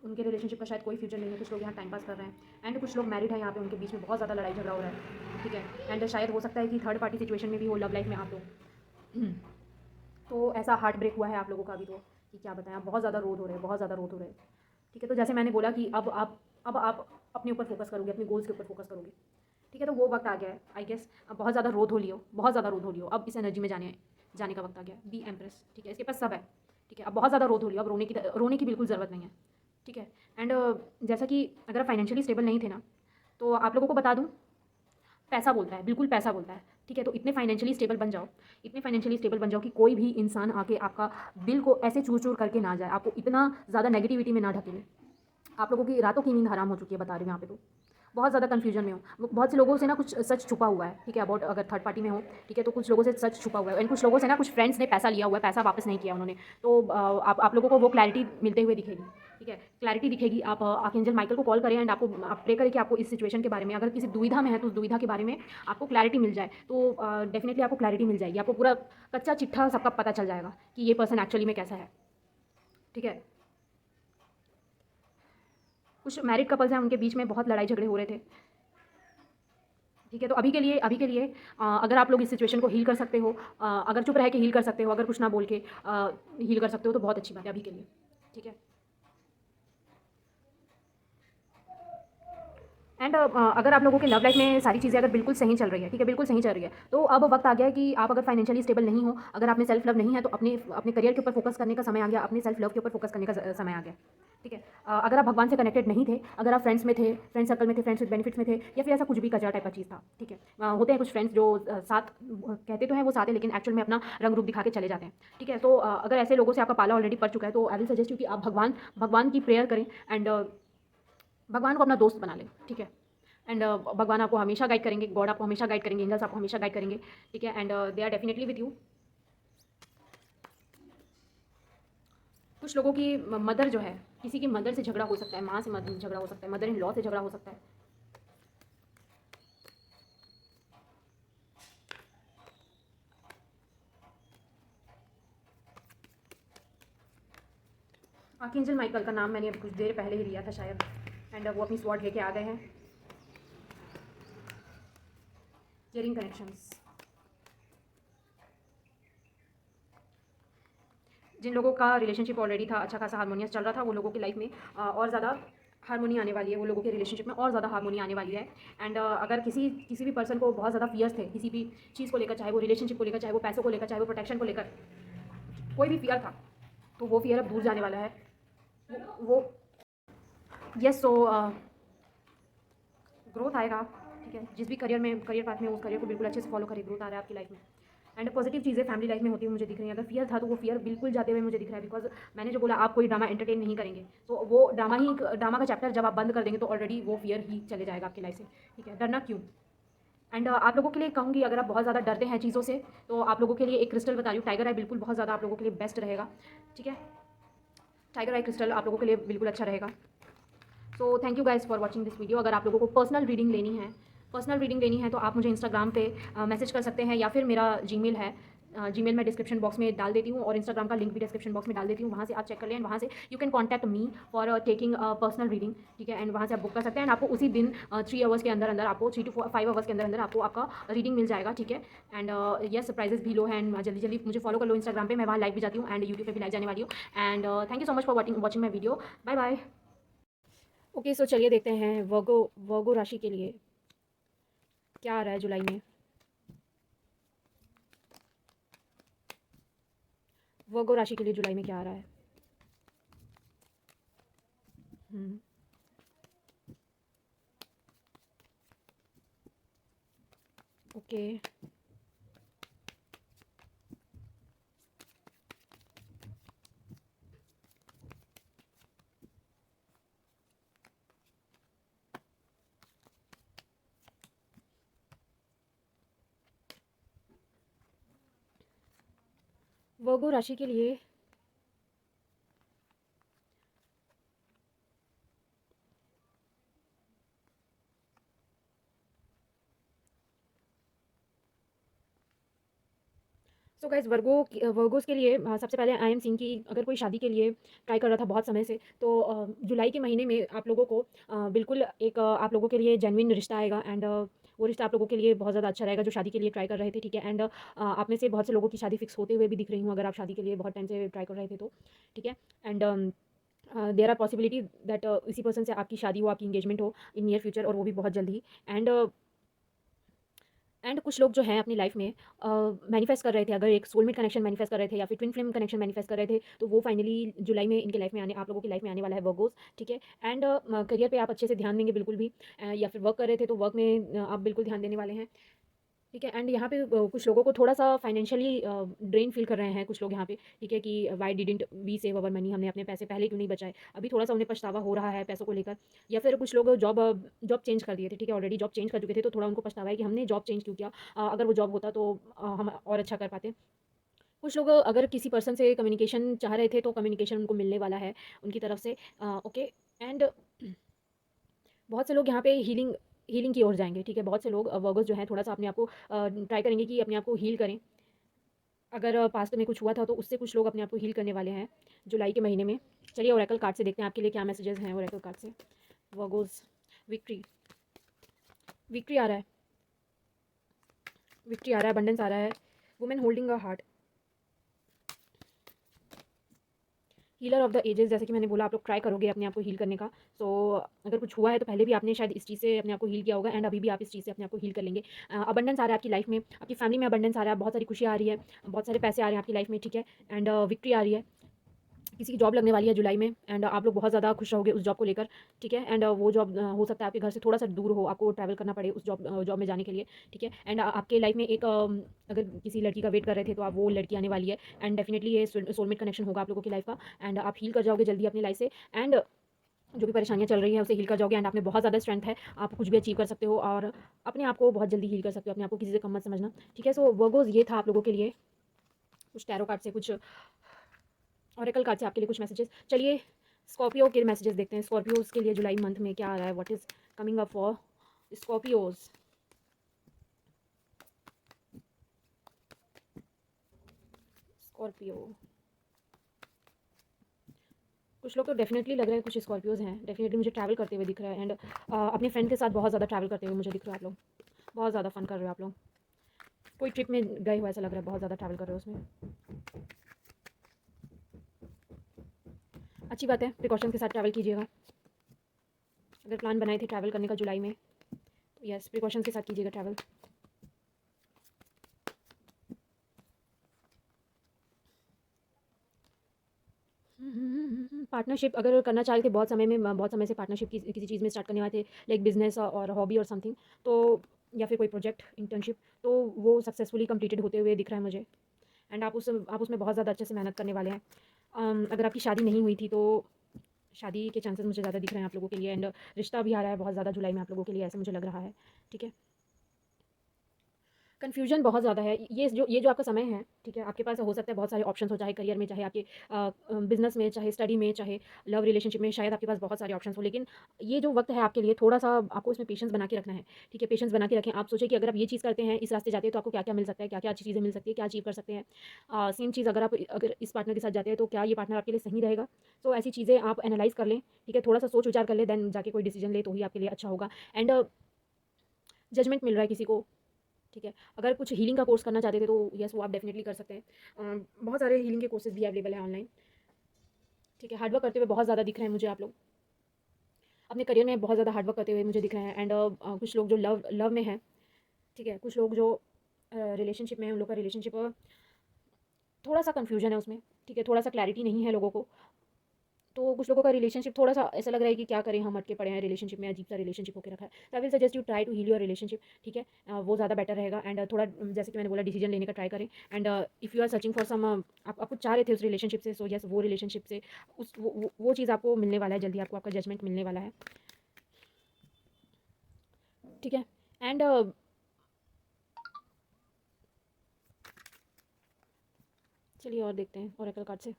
उनके रिलेशनशिप का शायद कोई फ्यूचर नहीं है। कुछ लोग यहाँ टाइम पास कर रहे हैं एंड कुछ लोग मैरिड हैं यहाँ पे, उनके बीच में बहुत ज़्यादा लड़ाई झगड़ा हो रहा है, ठीक है। एंड शायद हो सकता है कि थर्ड पार्टी सिचुएशन में भी हो लव लाइफ में आप लोग। तो ऐसा हार्ट ब्रेक हुआ है आप लोगों का अभी, तो कि क्या बताएं, आप बहुत ज़्यादा रोध हो रहे हैं, बहुत ज़्यादा रोध हो रहे हैं, ठीक है। तो जैसे मैंने बोला कि अब आप अपने ऊपर फोकस करोगे, अपने गोल्स के ऊपर फोकस करोगे, ठीक है। तो वो वक्त आ गया है आई गेस। अब बहुत ज़्यादा रोध हो लियो, बहुत ज़्यादा रोध हो लियो, अब इस एनर्जी में जाने का वक्त आ गया। बी एम्प्रेस, ठीक है, इसके पास सब है, ठीक है। अब बहुत ज़्यादा रोध हो लियो, अब रोने की बिल्कुल ज़रूरत नहीं है, ठीक है। एंड जैसा कि अगर आप फाइनेंशियली स्टेबल नहीं थे ना, तो आप लोगों को बता दूँ, पैसा बोलता है, बिल्कुल पैसा बोलता है, ठीक है। तो इतने फाइनेंशियली स्टेबल बन जाओ, इतने फाइनेंशियली स्टेबल बन जाओ कि कोई भी इंसान आके आपका दिल को ऐसे चूर चूर करके ना जाए, आपको इतना ज़्यादा नेगेटिविटी में ना ढकेले। आप लोगों की रातों की नींद हराम हो चुकी है, बता रही हूँ यहाँ पे। तो बहुत ज़्यादा कन्फ्यूजन में हो, बहुत से लोगों से ना कुछ सच छुपा हुआ है, ठीक है, अबाउट अगर थर्ड पार्टी में हो, ठीक है। तो कुछ लोगों से सच छुपा हुआ है एंड कुछ लोगों से ना कुछ फ्रेंड्स ने पैसा लिया हुआ है, पैसा वापस नहीं किया उन्होंने। तो आप लोगों को वो क्लैरिटी मिलते हुए दिखेगी, ठीक है, क्लैरिटी दिखेगी। आप आर्कएंजल माइकल को कॉल करें एंड आप प्रे करें कि आपको इस सिचुएशन के बारे में, अगर किसी दुविधा में है तो उस दुविधा के बारे में आपको क्लैरिटी मिल जाए, तो डेफिनेटली आपको क्लैरिटी मिल जाएगी। आपको पूरा कच्चा चिट्ठा सबका पता चल जाएगा कि ये पर्सन एक्चुअली में कैसा है, ठीक है। कुछ मैरिड कपल्स हैं, उनके बीच में बहुत लड़ाई झगड़े हो रहे थे, ठीक है। तो अभी के लिए अगर आप लोग इस सिचुएशन को हील कर सकते हो, अगर चुप रह के हील कर सकते हो, अगर कुछ ना बोल के हील कर सकते हो, तो बहुत अच्छी बात है अभी के लिए, ठीक है। एंड अगर आप लोगों के लव लाइफ में सारी चीज़ें अगर बिल्कुल सही चल रही है, ठीक है, बिल्कुल सही चल रही है, तो अब वक्त आ गया है कि आप अगर फाइनेंशियली स्टेबल नहीं हो, अगर आप में सेल्फ लव नहीं है, तो अपने अपने करियर के ऊपर फोकस करने का समय आ गया, अपने सेल्फ लव के ऊपर फोकस करने का समय आ गया, ठीक है। अगर आप भगवान से कनेक्टेड नहीं थे, अगर आप फ्रेंड्स में थे, फ्रेंड सर्कल में थे, फ्रेंड्स विद बेनिफिट्स में थे, या फिर ऐसा कुछ भी कचरा टाइप का चीज़ था, ठीक है। होते हैं कुछ फ्रेंड्स जो साथ कहते तो हैं वो साथ है, लेकिन एक्चुअल में अपना रंग रूप दिखा के चले जाते हैं, ठीक है। तो अगर ऐसे लोगों से आपका पाला ऑलरेडी पड़ चुका है, तो आई विल सजेस्ट यू कि आप भगवान की प्रेयर करें एंड भगवान को अपना दोस्त बना लें, ठीक है। एंड भगवान आपको हमेशा गाइड करेंगे, गॉड आपको हमेशा गाइड करेंगे, एंजल्स आपको हमेशा गाइड करेंगे, ठीक है। And they are definitely with you. कुछ लोगों की मदर जो है, किसी की मदर से झगड़ा हो सकता है, माँ से झगड़ा हो सकता है, मदर इन लॉ से झगड़ा हो सकता है। आर्कएंजल माइकल का नाम मैंने अभी कुछ देर पहले ही लिया था शायद, एंड वो अपनी स्वॉर्ड लेके आ गए हैं। केयरिंग कनेक्शंस, जिन लोगों का रिलेशनशिप ऑलरेडी था, अच्छा खासा हारमोनियस चल रहा था, वो लोगों की लाइफ में और ज़्यादा हारमोनी आने वाली है, वो लोगों के रिलेशनशिप में और ज़्यादा हारमोनी आने वाली है। एंड अगर किसी भी पर्सन को बहुत ज़्यादा फियर्स थे किसी भी चीज़ को लेकर, चाहे वो रिलेशनशिप को लेकर, चाहे वो पैसों को लेकर, चाहे वो प्रोटेक्शन को लेकर, कोई भी फियर था, तो वो फियर अब दूर जाने वाला है। वो यस, सो ग्रोथ आएगा, ठीक है। जिस भी करियर पाथ में, उस करियर को बिल्कुल अच्छे से फॉलो करिए, ग्रोथ आ रहा है आपकी लाइफ में। एंड पॉजिटिव चीज़ें फैमिली लाइफ में होती है मुझे दिख रही है। अगर फियर था तो वो फियर बिल्कुल जाते हुए मुझे दिख रहा है, बिकॉज मैंने जो बोला आप कोई ड्रामा एंटरटेन नहीं करेंगे, तो वो ड्रामा का चैप्टर जब आप बंद कर देंगे तो ऑलरेडी वो फियर ही चले जाएगा आपकी लाइफ से, ठीक है। डरना क्यों। एंड आप लोगों के लिए कहूँगी, अगर आप बहुत ज़्यादा डरते हैं चीज़ों से, तो आप लोगों के लिए एक क्रिस्टल बता रही हूँ, टाइगर आई, बिल्कुल बहुत ज़्यादा आप लोगों के लिए बेस्ट रहेगा, ठीक है। टाइगर आई क्रिस्टल आप लोगों के लिए बिल्कुल अच्छा रहेगा। So thank you guys for watching this video. अगर आप लोगों को पर्सनल रीडिंग लेनी है तो आप मुझे इंस्टाग्राम पे मैसेज कर सकते हैं, या फिर मेरा जीमेल है जीमेल मैं डिस्क्रिप्शन बॉक्स में डाल देती हूँ और इंस्टाग्राम का लिंक भी डिस्क्रिप्शन बॉक्स में डाल देती हूँ, वहाँ से आप चेक कर लें एंड वहाँ से you can contact me for taking personal reading, ठीक है। एंड वहाँ से आप बुक कर सकते हैं एंड आपको उसी दिन 3 आवर्स के अंदर अंदर आपको 3 to 5 आवर्स के अंदर अंदर आपको आपका रीडिंग मिल जाएगा, ठीक है। एंड यस, प्राइजेस भी लो है एंड जल्दी जल्दी मुझे फॉलो कर लो इंस्टाग्राम पे, मैं वहाँ लाइव भी जाती हूँ एंड यूट्यूब पे भी लाइव जाने वाली हूँ। And thank you so much for watching my video, bye bye. Okay, so चलिए देखते हैं वर्गो वर्गो राशि के लिए क्या आ रहा है जुलाई में। वर्गो राशि के लिए जुलाई में क्या आ रहा है? ओके, वर्गो राशि के लिए सो गाइस वर्गोस के लिए सबसे पहले आई एम सीइंग कि अगर कोई शादी के लिए ट्राई कर रहा था बहुत समय से, तो जुलाई के महीने में आप लोगों को बिल्कुल एक आप लोगों के लिए जेन्युइन रिश्ता आएगा एंड वो रिश्ता आप लोगों के लिए बहुत ज़्यादा अच्छा रहेगा जो शादी के लिए ट्राई कर रहे थे, ठीक है। एंड आप में से बहुत से लोगों की शादी फिक्स होते हुए भी दिख रही हूँ, अगर आप शादी के लिए बहुत टाइम से ट्राई कर रहे थे तो, ठीक है। And there are possibility that इसी पर्सन से आपकी शादी हो, आपकी इंगेजमेंट हो इन नियर फ्यूचर, और वो भी बहुत जल्द ही। एंड कुछ लोग जो हैं अपनी लाइफ में मैनिफेस्ट कर रहे थे, अगर एक सोलमेट कनेक्शन मैनिफेस्ट कर रहे थे या फिर ट्विन फ्लेम कनेक्शन मैनिफेस्ट कर रहे थे, तो वो फाइनली जुलाई में इनके लाइफ में आने आप लोगों की लाइफ में आने वाला है वर्गोस, ठीक है। एंड करियर पे आप अच्छे से ध्यान देंगे बिल्कुल भी, या फिर वर्क कर रहे थे तो वर्क में आप बिल्कुल ध्यान देने वाले हैं, ठीक है। एंड यहाँ पे कुछ लोगों को थोड़ा-सा फाइनेंशियली ड्रेन फ़ील कर रहे हैं कुछ लोग यहाँ पे, ठीक है, कि why didn't we save our money, हमने अपने पैसे पहले क्यों नहीं बचाए। अभी थोड़ा-सा उन्हें पछतावा हो रहा है पैसों को लेकर, या फिर कुछ लोग जॉब चेंज कर दिए थे, ठीक है, ऑलरेडी जॉब चेंज कर चुके थे, तो थोड़ा उनको पछतावा है कि हमने जॉब चेंज क्यों किया। अगर वो जॉब होता तो हम और अच्छा कर पाते। कुछ लोग अगर किसी पर्सन से कम्युनिकेशन चाह रहे थे, तो कम्युनिकेशन उनको मिलने वाला है उनकी तरफ से, ओके। एंड बहुत से लोग यहाँ पे हीलिंग हीलिंग की ओर जाएँगे, ठीक है। बहुत से लोग वर्कर्स जो हैं थोड़ा-सा अपने आप को ट्राई करेंगे कि अपने आप को हील करें। अगर पास्ट में कुछ हुआ था तो उससे कुछ लोग अपने आप को हील करने वाले हैं जुलाई के महीने में। चलिए ओरेकल कार्ड से देखते हैं आपके लिए क्या मैसेजेस हैं ओरेकल कार्ड से। वर्गोस, विक्ट्री, विक्ट्री आ रहा है, विक्ट्री आ रहा है, अबंडेंस आ रहा है, women holding a heart, healer of the ages. जैसे कि मैंने बोला, आप लोग ट्राई करोगे अपने आप को हील करने का। सो अगर कुछ हुआ है तो पहले भी आपने शायद इस चीज़ से अपने आप को हील किया होगा एंड अभी भी आप इस चीज़ से अपने आप को हील कर लेंगे। अबंडेंस आ रहा है आपकी लाइफ में, आपकी फैमिली में अबंडेंस आ रहा है, बहुत सारी खुशी आ रही है, बहुत सारे पैसे आ रहे हैं आपकी लाइफ में, ठीक है। एंड विक्ट्री आ रही है, किसी की जॉब लगने वाली है जुलाई में एंड आप लोग बहुत ज़्यादा खुश रहोगे उस जॉब को लेकर, ठीक है। एंड वो जॉब हो सकता है आपके घर से थोड़ा-सा दूर हो, आपको ट्रैवल करना पड़े उस जॉब में जाने के लिए, ठीक है। एंड आपके लाइफ में एक अगर किसी लड़की का वेट कर रहे थे तो आप वो लड़की आने वाली है एंड डेफिनिटली ये सोलमेट कनेक्शन होगा आप लोगों की लाइफ का एंड आप हील कर जाओगे जल्दी अपनी लाइफ से। एंड जो भी परेशानियाँ चल रही हैं उसे हील कर जाओगे एंड आप में बहुत ज़्यादा स्ट्रेंथ है, आप कुछ भी अचीव कर सकते हो और अपने आप को बहुत जल्दी हील कर सकते हो, अपने आप को किसी से कम मत समझना, ठीक है। सो वर्गोज़ ये था आप लोगों के लिए कुछ टैरो कार्ड से, कुछ ऑरेकल कार्ड से आपके लिए कुछ मैसेजेस। चलिए स्कॉर्पियो के मैसेजेस देखते हैं। स्कॉर्पियोज़ के लिए जुलाई मंथ में क्या आ रहा है, what is coming up for Scorpios. Scorpio, कुछ लोग तो डेफिनेटली लग रहा है कुछ स्कॉर्पियोज़ हैं, डेफिनेटली मुझे ट्रैवल करते हुए दिख रहा है एंड अपने फ्रेंड के साथ बहुत ज़्यादा ट्रैवल करते हुए मुझे दिख रहा है आप लोग, बहुत ज़्यादा फन कर रहे हो आप लोग, कोई ट्रिप में गए हो ऐसा लग रहा है, बहुत ज़्यादा ट्रैवल कर रहे हो उसमें। अच्छी बात है, प्रिकॉशन के साथ ट्रैवल कीजिएगा। अगर प्लान बनाए थे ट्रैवल करने का जुलाई में तो यस, प्रिकॉशन के साथ कीजिएगा ट्रैवल। पार्टनरशिप अगर करना चाह रहे थे बहुत समय से पार्टनरशिप किसी चीज़ में स्टार्ट करने वाले थे, लाइक बिजनेस और हॉबी और समथिंग, तो या फिर कोई प्रोजेक्ट इंटर्नशिप, तो वो सक्सेसफुली कंप्लीटेड होते हुए दिख रहा है मुझे एंड आप उसमें बहुत ज़्यादा अच्छे से मेहनत करने वाले हैं। अगर आपकी शादी नहीं हुई थी तो शादी के चांसेस मुझे ज़्यादा दिख रहे हैं आप लोगों के लिए एंड रिश्ता भी आ रहा है बहुत ज़्यादा जुलाई में आप लोगों के लिए, ऐसे मुझे लग रहा है, ठीक है। कन्फ्यूजन बहुत ज़्यादा है। ये जो आपका समय है, ठीक है? आपके पास हो सकता है बहुत सारे ऑप्शंस हो, चाहे करियर में, चाहे आपके बिज़नेस में, चाहे स्टडी में, चाहे लव रिलेशनशिप में, शायद आपके पास बहुत सारे ऑप्शंस हो। लेकिन ये जो वक़्त है आपके लिए, थोड़ा-सा आपको इसमें पेशेंस बना के रखना है, ठीक है? पेशेंस बना के रखें। आप सोचें कि अगर आप ये चीज़ करते हैं, इस रास्ते जाते हैं, तो आपको क्या-क्या मिल सकता है, क्या-क्या अच्छी चीज़ें मिल सकती है, क्या अचीव कर सकते हैं। सेम चीज़ अगर इस पार्टनर के साथ जाते हैं, तो क्या ये पार्टनर आपके लिए सही रहेगा? तो ऐसी चीज़ें आप एनालाइज़ कर लें, ठीक है? थोड़ा-सा सोच विचार कर लें, देन जाके कोई डिसीज़न लें, तो ही आपके लिए अच्छा होगा। एंड जजमेंट मिल रहा है किसी को, ठीक है? अगर कुछ हीलिंग का कोर्स करना चाहते थे, तो येस, वो आप डेफ़िनेटली कर सकते हैं। बहुत सारे हीलिंग के कोर्सेज़ भी अवेलेबल हैं ऑनलाइन, ठीक है? हार्ड वर्क करते हुए बहुत ज़्यादा दिख रहे हैं मुझे आप लोग। अपने करियर में बहुत ज़्यादा हार्ड वर्क करते हुए मुझे दिख रहे हैं। एंड कुछ लोग जो लव लव में हैं, ठीक है? कुछ लोग जो रिलेशनशिप में हैं, उन लोग का रिलेशनशिप थोड़ा-सा कन्फ्यूजन है उसमें, ठीक है? थोड़ा-सा क्लैरिटी नहीं है लोगों को। तो कुछ लोगों का रिलेशनशिप थोड़ा-सा ऐसा लग रहा है कि क्या करें, हम अटके पड़े हैं रिलेशनशिप में, अजीब-सा रिलेशनशिप होके रखा है। तो I will suggest you try to heal your relationship, ठीक है? वो ज़्यादा बेटर रहेगा। एंड थोड़ा जैसे कि मैंने बोला, डिसीजन लेने का ट्राई करें। And if you are searching for some, आप कुछ चाह रहे थे उस रिलेशनशिप से, सो यस, वो रिलेशनशिप से वो चीज़ आपको मिलने वाला है जल्दी, आपको आपका जजमेंट मिलने वाला है, ठीक है? एंड चलिए और देखते हैं ओरेकल कार्ड से।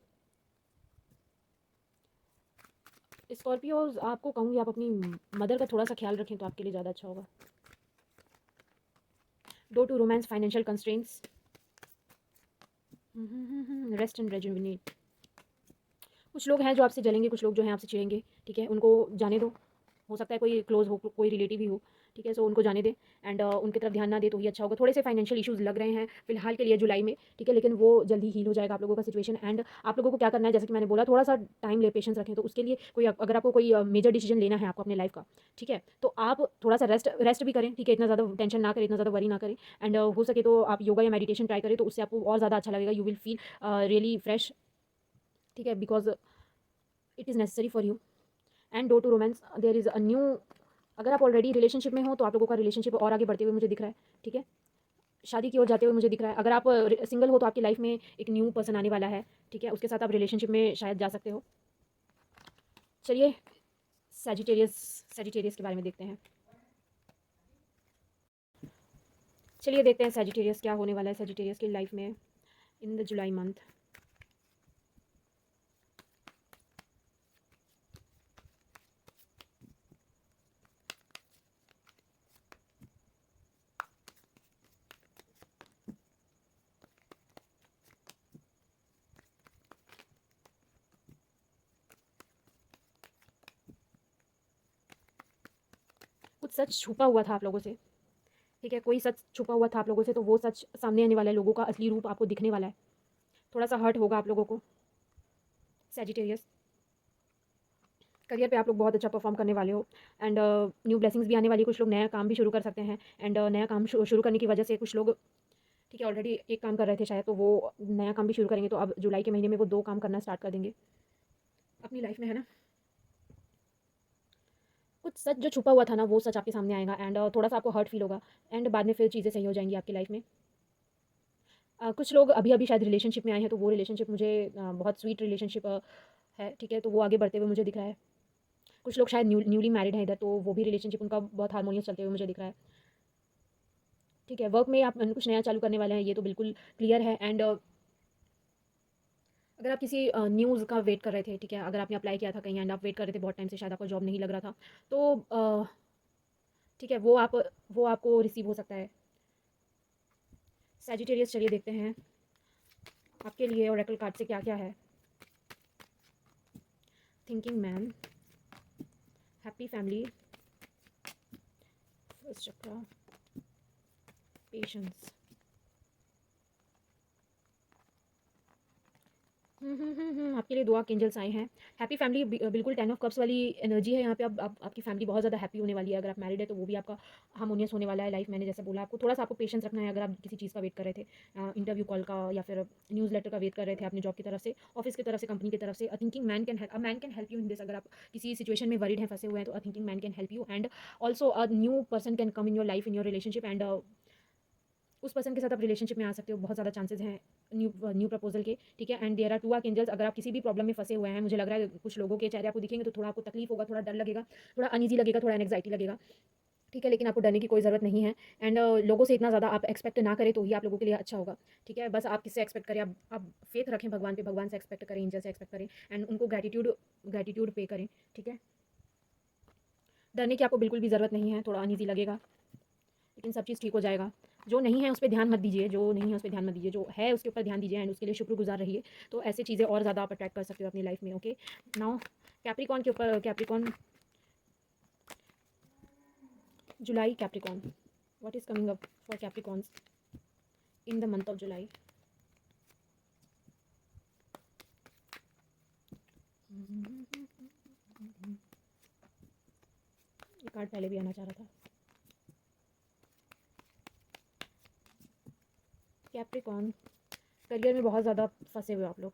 स्कॉर्पियोज़, आपको कहूँगी आप अपनी मदर का थोड़ा-सा ख़्याल रखें, तो आपके लिए ज़्यादा अच्छा होगा। Due to romance, financial constraints, rest and rejuvenate. कुछ लोग हैं जो आपसे जलेंगे, कुछ लोग जो हैं आपसे चिढ़ेंगे, ठीक है? उनको जाने दो। हो सकता है कोई क्लोज़ हो, कोई रिलेटिव ही हो, ठीक है? सो उनको जाने दें। एंड उनकी तरफ ध्यान ना दें, तो ही अच्छा होगा। थोड़े से फाइनेंशियल इश्यूज़ लग रहे हैं फिलहाल के लिए जुलाई में, ठीक है? लेकिन वो जल्दी हील हो जाएगा आप लोगों का सिचुएशन। एंड आप लोगों को क्या करना है, जैसे कि मैंने बोला, थोड़ा-सा टाइम लें, पेशेंस रखें। तो उसके लिए अगर आपको कोई मेजर डिसीजन लेना है आपको अपने लाइफ़ का, ठीक है? तो आप थोड़ा-सा रेस्ट भी करें, ठीक है? इतना ज़्यादा टेंशन ना करें, इतना ज़्यादा वरी ना करें। एंड हो सके तो आप योगा या मेडिटेशन ट्राई करें, तो उससे आपको और ज़्यादा अच्छा लगेगा। You will feel really fresh, ठीक है? Because it is necessary for you. And due to romance, there is a new, अगर आप ऑलरेडी रिलेशनशिप में हो, तो आप लोगों का रिलेशनशिप और आगे बढ़ते हुए मुझे दिख रहा है, ठीक है? शादी की ओर जाते हुए मुझे दिख रहा है। अगर आप सिंगल हो, तो आपकी लाइफ में एक न्यू पर्सन आने वाला है, ठीक है? उसके साथ आप रिलेशनशिप में शायद जा सकते हो। चलिए, सैजिटेरियस सैजिटेरियस के बारे में देखते हैं। चलिए देखते हैं सैजिटेरियस क्या होने वाला है सैजिटेरियस की लाइफ में इन द जुलाई मंथ। कुछ सच छुपा हुआ था आप लोगों से, ठीक है? कोई सच छुपा हुआ था आप लोगों से, तो वो सच सामने आने वाला है। लोगों का असली रूप आपको दिखने वाला है। थोड़ा-सा हर्ट होगा आप लोगों को, सैजिटेरियस। करियर पे आप लोग बहुत अच्छा परफॉर्म करने वाले हो। एंड न्यू ब्लेसिंग्स भी आने वाली है। कुछ लोग नया काम भी शुरू कर सकते हैं। एंड नया काम शुरू करने की वजह से कुछ लोग, ठीक है, ऑलरेडी एक काम कर रहे थे शायद, तो वो नया काम भी शुरू करेंगे। तो अब जुलाई के महीने में वो 2 काम करना स्टार्ट कर देंगे अपनी लाइफ में, है ना? कुछ सच जो छुपा हुआ था ना, वो सच आपके सामने आएगा। एंड थोड़ा-सा आपको हर्ट फील होगा। एंड बाद में फिर चीज़ें सही हो जाएँगी आपकी लाइफ में। कुछ लोग अभी-अभी शायद रिलेशनशिप में आए हैं, तो वो रिलेशनशिप मुझे बहुत स्वीट रिलेशनशिप है, ठीक है? तो वो आगे बढ़ते हुए मुझे दिख रहा है। कुछ लोग शायद न्यूली मैरिड हैं इधर, तो वो भी रिलेशनशिप उनका बहुत हार्मोनियस चलते हुए मुझे दिख रहा है, ठीक है? वर्क में आप कुछ नया चालू करने वाले हैं, ये तो बिल्कुल क्लियर है। एंड अगर आप किसी न्यूज़ का वेट कर रहे थे, ठीक है? अगर आपने अप्लाई किया था कहीं एंड आप वेट कर रहे थे बहुत टाइम से, शायद आपको जॉब नहीं लग रहा था, तो ठीक है, वो आपको रिसीव हो सकता है। सैजिटेरियस, चलिए देखते हैं आपके लिए ओरेकल कार्ड से क्या-क्या है। Thinking man, happy family, first chakra, patience. आपके लिए दुआ के एंजल्स आए हैं। हैप्पी फैमिली, बिल्कुल 10 ऑफ कप्स वाली एनर्जी है यहाँ पे। अब आपकी फैमिली बहुत ज़्यादा हैप्पी होने वाली है। अगर आप मैरिड है, तो वो भी आपका हार्मोनियस होने वाला है लाइफ। मैंने जैसे बोला, आपको थोड़ा-सा आपको पेशेंस रखना है। अगर आप किसी चीज़ का वेट कर रहे थे, इंटरव्यू कॉल का, या फिर न्यूज़ लेटर का वेट कर रहे थे अपनी जॉब की तरफ से, ऑफिस की तरफ से, कंपनी की तरफ से, a thinking man can help you in this. अगर आप किसी सिचुएशन में वरीड हैं, फँसे हुए हैं, तो a thinking man can help you. And also a new person can come in your life, in your relationship. And उस पर्सन के साथ आप रिलेशनशिप में आ सकते हो। बहुत ज़्यादा चांसेस हैं न्यू प्रपोजल के, ठीक है? And there are 2 archangels. अगर आप किसी भी प्रॉब्लम में फँसे हुए हैं, मुझे लग रहा है कुछ लोगों के चेहरे आपको दिखेंगे, तो थोड़ा आपको तकलीफ होगा, थोड़ा डर लगेगा, थोड़ा अनईज़ी लगेगा, थोड़ा एंग्ज़ायटी लगेगा। ठीक है, लेकिन आपको डरने की कोई ज़रूरत नहीं है। एंड लोगों से इतना ज़्यादा आप एक्सपेक्ट ना करें तो ही आप लोगों के लिए अच्छा होगा। ठीक है, बस आप किससे एक्सपेक्ट करें, आप फेथ रखें भगवान पे, भगवान से एक्सपेक्ट करें, एंजल से एक्सपेक्ट करें एंड उनको ग्रैटिट्यूड ग्रैटिट्यूड पे करें। ठीक है, डरने की आपको बिल्कुल भी ज़रूरत नहीं है। थोड़ा अनईज़ी लगेगा लेकिन सब चीज़ ठीक हो जाएगा। जो नहीं है उस पे ध्यान मत दीजिए, जो नहीं है उस पे ध्यान मत दीजिए, जो है उसके ऊपर ध्यान दीजिए एंड उसके लिए शुक्रगुज़ार रहिए। तो ऐसी चीज़ें और ज़्यादा आप अट्रैक्ट कर सकते हो अपनी लाइफ में। ओके, नाउ कैप्रिकॉर्न के ऊपर, Capricorn July, Capricorn, what is coming up for Capricorns in the month of July. ये कार्ड पहले भी आना चाह रहा था। कैप्रिकॉर्न, करियर में बहुत ज़्यादा फंसे हुए आप लोग।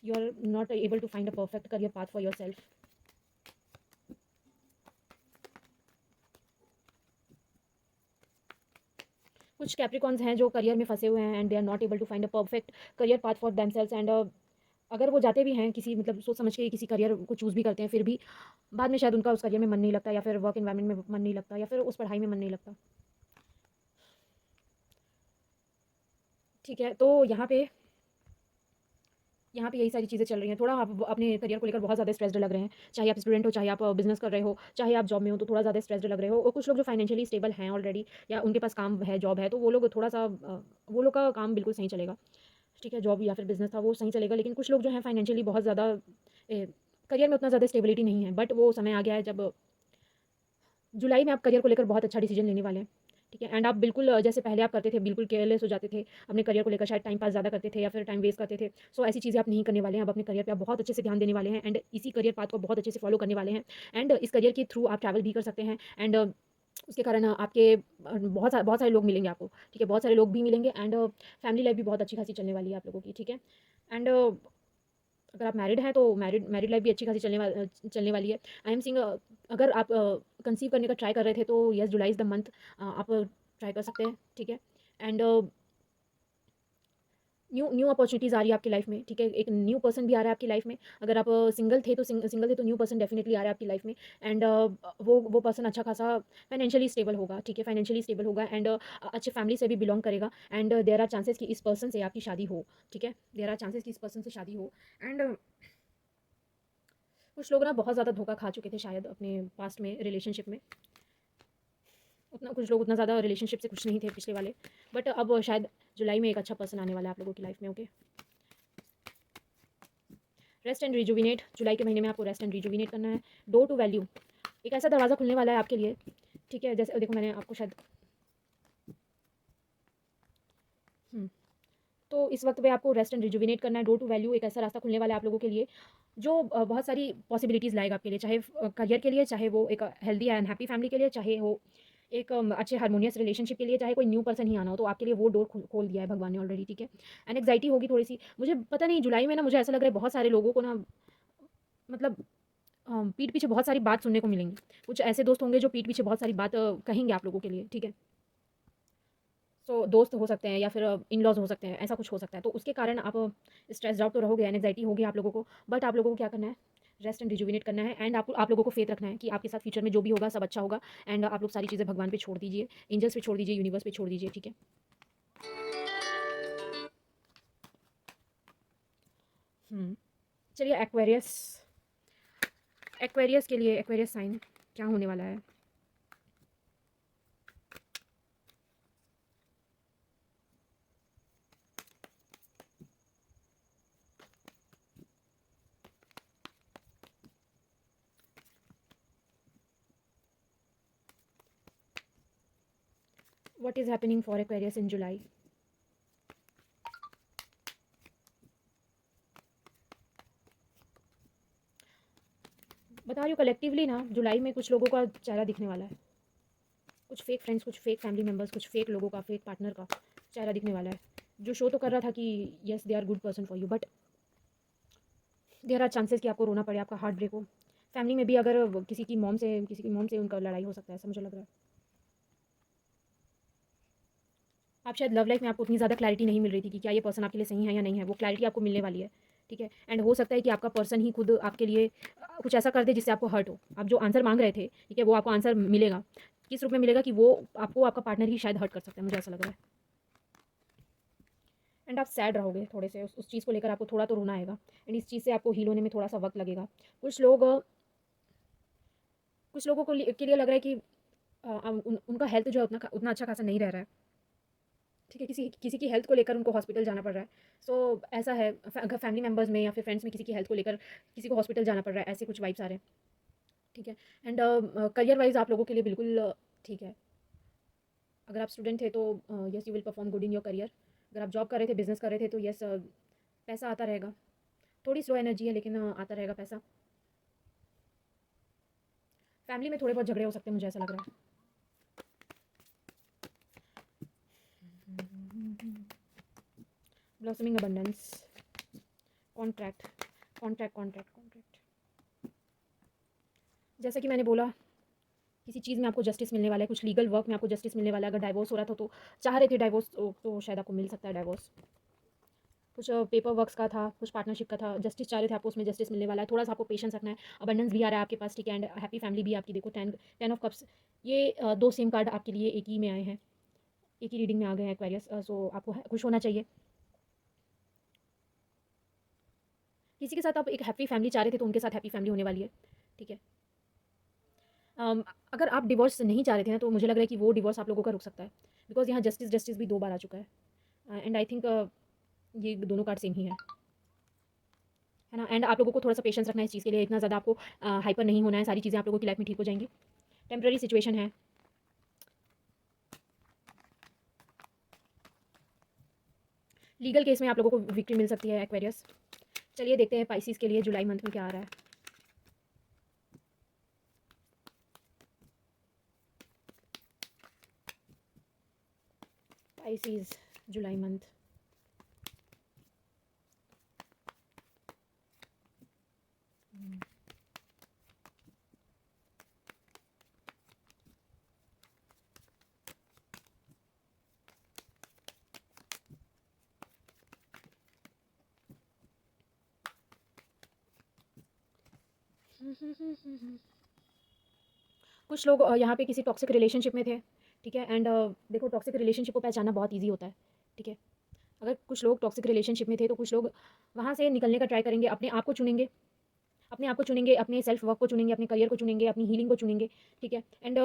You are not able to find a perfect career path for yourself. कुछ कैप्रिकॉर्न्स हैं जो करियर में फंसे हुए हैं and they are not able to find a perfect career path for themselves and अगर वो जाते भी हैं किसी मतलब सोच समझ के किसी करियर को चूज़ भी करते हैं, फिर भी बाद में शायद उनका उस करियर में मन नहीं लगता या फिर वर्क एनवायरनमेंट में मन नहीं लगता या फिर उस पढ़ाई में मन नहीं लगता। ठीक है, तो यहाँ पे यही सारी चीज़ें चल रही हैं। थोड़ा आप अपने करियर को लेकर बहुत ज़्यादा स्ट्रेस्ड लग रहे हैं, चाहे आप स्टूडेंट हो, चाहे आप बिज़नेस कर रहे हो, चाहे आप जॉब में हो, तो थोड़ा ज़्यादा स्ट्रेस्ड लग रहे हो। और कुछ लोग जो फाइनेंशियली स्टेबल हैं ऑलरेडी या उनके पास काम है, जॉब है, तो वो लोग थोड़ा-सा वो लोग का काम बिल्कुल सही चलेगा। ठीक है, जॉब या फिर बिज़नेस था वो सही चलेगा, लेकिन कुछ लोग जो हैं फाइनेंशियली बहुत ज़्यादा करियर में उतना ज़्यादा स्टेबिलिटी नहीं है। बट वो समय आ गया है जब जुलाई में आप करियर को लेकर बहुत अच्छा डिसीजन लेने वाले हैं। ठीक है, एंड आप बिल्कुल जैसे पहले आप करते थे बिल्कुल केयरलेस हो जाते थे अपने करियर को लेकर, शायद टाइम पास ज़्यादा करते थे या फिर टाइम वेस्ट करते थे। सो ऐसी चीज़ें आप नहीं करने वाले हैं। अब अपने करियर पे आप बहुत अच्छे से ध्यान देने वाले हैं एंड इसी करियर पाथ को बहुत अच्छे से फॉलो करने वाले हैं एंड इस करियर के थ्रू आप ट्रैवल भी कर सकते हैं एंड उसके कारण आपके बहुत सारे लोग मिलेंगे आपको। ठीक है, बहुत सारे लोग भी मिलेंगे एंड फैमिली लाइफ भी बहुत अच्छी खासी चलने वाली है आप लोगों की। ठीक है, एंड अगर आप मैरिड हैं तो मैरिड लाइफ भी अच्छी खासी चलने वाली है। आई एम सीइंग अगर आप कंसीव करने का ट्राई कर रहे थे तो yes, July is the month आप ट्राई कर सकते हैं। ठीक है, एंड न्यू न्यू अपॉर्चुनिटीज़ आ रही है आपकी लाइफ में। ठीक है, एक न्यू पर्सन भी आ रहा है आपकी लाइफ में। अगर आप सिंगल थे तो न्यू पर्सन डेफिनेटली आ रहा है आपकी लाइफ में एंड वो पर्सन अच्छा खासा फाइनेंशियली स्टेबल होगा। ठीक है, फाइनेंशियली स्टेबल होगा एंड अच्छे फैमिली से भी बिलोंग करेगा एंड देयर आर चांसेस कि इस पर्सन से आपकी शादी हो। ठीक है, देयर आर चांसेस कि इस पर्सन से शादी हो एंड कुछ लोग ना बहुत ज़्यादा धोखा खा चुके थे शायद अपने पास्ट में रिलेशनशिप में। उतना कुछ लोग उतना ज़्यादा रिलेशनशिप से खुश नहीं थे पिछले वाले, बट अब शायद जुलाई में एक अच्छा पर्सन आने वाला है आप लोगों की लाइफ में। ओके, रेस्ट एंड रिजुविनेट, जुलाई के महीने में आपको रेस्ट एंड रिजुविनेट करना है। डोर टू वैल्यू, एक ऐसा दरवाज़ा खुलने वाला है आपके लिए। ठीक है, जैसे देखो मैंने आपको शायद तो इस वक्त पे आपको रेस्ट एंड रिजुविनेट करना है। डोर टू वैल्यू, एक ऐसा रास्ता खुलने वाला है आप लोगों के लिए जो बहुत सारी पॉसिबिलिटीज़ लाएगा आपके लिए, चाहे करियर के लिए, चाहे वो एक हेल्दी एंड हैप्पी फैमिली के लिए, चाहे हो एक अच्छे हार्मोनियस रिलेशनशिप के लिए, चाहे कोई न्यू पर्सन ही आना हो, तो आपके लिए वो डोर खोल दिया है भगवान ने ऑलरेडी। ठीक है, एंड एग्जाइटी होगी थोड़ी सी, मुझे पता नहीं जुलाई में ना मुझे ऐसा लग रहा है बहुत सारे लोगों को ना मतलब पीठ पीछे बहुत सारी बात सुनने को मिलेंगी। कुछ ऐसे दोस्त होंगे जो पीठ पीछे बहुत सारी बात कहेंगे आप लोगों के लिए। ठीक है, सो दोस्त हो सकते हैं या फिर इन लॉज हो सकते हैं, ऐसा कुछ हो सकता है। तो उसके कारण आप स्ट्रेस्ड आउट तो रहोगे, एनग्जाइटी होगी आप लोगों को, बट आप लोगों को क्या करना है, रेस्ट एंड रिजुविनेट करना है एंड आप लोगों को फेथ रखना है कि आपके साथ फ्यूचर में जो भी होगा सब अच्छा होगा एंड आप लोग सारी चीज़ें भगवान पे छोड़ दीजिए, एंजल्स पे छोड़ दीजिए, यूनिवर्स पे छोड़ दीजिए। ठीक है, चलिए एक्वेरियस, एक्वेरियस के लिए एक्वेरियस साइन क्या होने वाला है। What is happening for Aquarius in July. बता रही हूँ कलेक्टिवली ना जुलाई में कुछ लोगों का चेहरा दिखने वाला है, कुछ फेक फ्रेंड्स, कुछ फेक फैमिली मेम्बर्स, कुछ फेक लोगों का, फेक पार्टनर का चेहरा दिखने वाला है जो शो तो कर रहा था कि yes they are good person for you, but there are chances कि आपको रोना पड़े, आपका हार्ट ब्रेक हो। फैमिली में भी अगर किसी की मॉम से उनका लड़ाई हो सकता है, ऐसा मुझे लग रहा है। आप शायद लव लाइफ में आपको उतनी ज़्यादा क्लैरिटी नहीं मिल रही थी कि क्या ये पर्सन आपके लिए सही है या नहीं है, वो क्लैरिटी आपको मिलने वाली है। ठीक है, एंड हो सकता है कि आपका पर्सन ही खुद आपके लिए कुछ ऐसा कर दे जिससे आपको हर्ट हो। आप जो आंसर मांग रहे थे, ठीक है, वो आपको आंसर मिलेगा। किस रूप में मिलेगा कि वो आपको आपका पार्टनर ही शायद हर्ट कर सकता है, मुझे ऐसा लग रहा है। एंड आप सैड रहोगे थोड़े से, उस चीज़ को लेकर आपको थोड़ा तो रोना आएगा, एंड इस चीज़ से आपको हील होने में थोड़ा सा वक्त लगेगा। कुछ लोग कुछ लोगों को के लिए लग रहा है कि उनका हेल्थ जो है उतना उतना अच्छा खासा नहीं रह रहा है, ठीक है, किसी किसी की हेल्थ को लेकर उनको हॉस्पिटल जाना पड़ रहा है। सो ऐसा है, अगर फैमिली मेम्बर्स में या फिर फ्रेंड्स में किसी की हेल्थ को लेकर किसी को हॉस्पिटल जाना पड़ रहा है, ऐसे कुछ वाइब्स आ रहे हैं, ठीक है। एंड करियर वाइज आप लोगों के लिए बिल्कुल ठीक है। अगर आप स्टूडेंट थे तो yes you will perform good in your career. अगर आप जॉब कर रहे थे, बिजनेस कर रहे थे, तो यस पैसा आता रहेगा। थोड़ी स्लो एनर्जी है लेकिन आता रहेगा पैसा। फैमिली में थोड़े बहुत झगड़े हो सकते हैं, मुझे ऐसा लग रहा है। Blossoming abundance, contract contract contract contract. जैसा कि मैंने बोला, किसी चीज़ में आपको जस्टिस मिलने वाला है, कुछ लीगल वर्क में आपको जस्टिस मिलने वाला है। अगर डाइवोर्स हो रहा था तो चाह रहे थे डाइवोर्स, तो शायद आपको मिल सकता है डाइवोर्स। कुछ पेपर वर्क्स का था, कुछ पार्टनरशिप का था, जस्टिस चाह रहे थे आपको, उसमें जस्टिस मिलने वाला है। थोड़ा सा आपको पेशेंस रखना है। अबंडेंस भी आ रहा है आपके पास, ठीक है, एंड हैप्पी फैमिली भी आपकी। देखो 10 ऑफ कप्स, ये दो सेम कार्ड आपके लिए एक ही में आए हैं, एक ही रीडिंग में आ गए हैं एक्वेरियस। सो आपको खुश होना चाहिए। किसी के साथ आप एक हैप्पी फैमिली चाह रहे थे तो उनके साथ हैप्पी फैमिली होने वाली है, ठीक है। अगर आप डिवोर्स नहीं चाह रहे थे ना, तो मुझे लग रहा है कि वो डिवोर्स आप लोगों का रुक सकता है, बिकॉज यहाँ जस्टिस जस्टिस भी 2 बार आ चुका है। एंड आई थिंक ये दोनों कार्ड सेम ही है ना। एंड आप लोगों को थोड़ा सा पेशेंस रखना है इस चीज़ के लिए, इतना ज़्यादा आपको हाइपर नहीं होना है। सारी चीज़ें आप लोगों की लाइफ में ठीक हो जाएंगी। टेम्प्रेरी सिचुएशन है। लीगल केस में आप लोगों को विक्ट्री मिल सकती है एक्वेरियस। चलिए देखते हैं पाइसिस के लिए जुलाई मंथ में क्या आ रहा है। पाइसिस जुलाई मंथ, कुछ लोग यहाँ पे किसी टॉक्सिक रिलेशनशिप में थे, ठीक है। एंड देखो टॉक्सिक रिलेशनशिप को पहचानना बहुत ईजी होता है, ठीक है। अगर कुछ लोग टॉक्सिक रिलेशनशिप में थे तो कुछ लोग वहाँ से निकलने का ट्राई करेंगे, अपने आप को चुनेंगे, अपने आप को चुनेंगे, अपने सेल्फ वर्क को चुनेंगे, अपने करियर को चुनेंगे, अपनी हीलिंग को चुनेंगे, ठीक है। एंड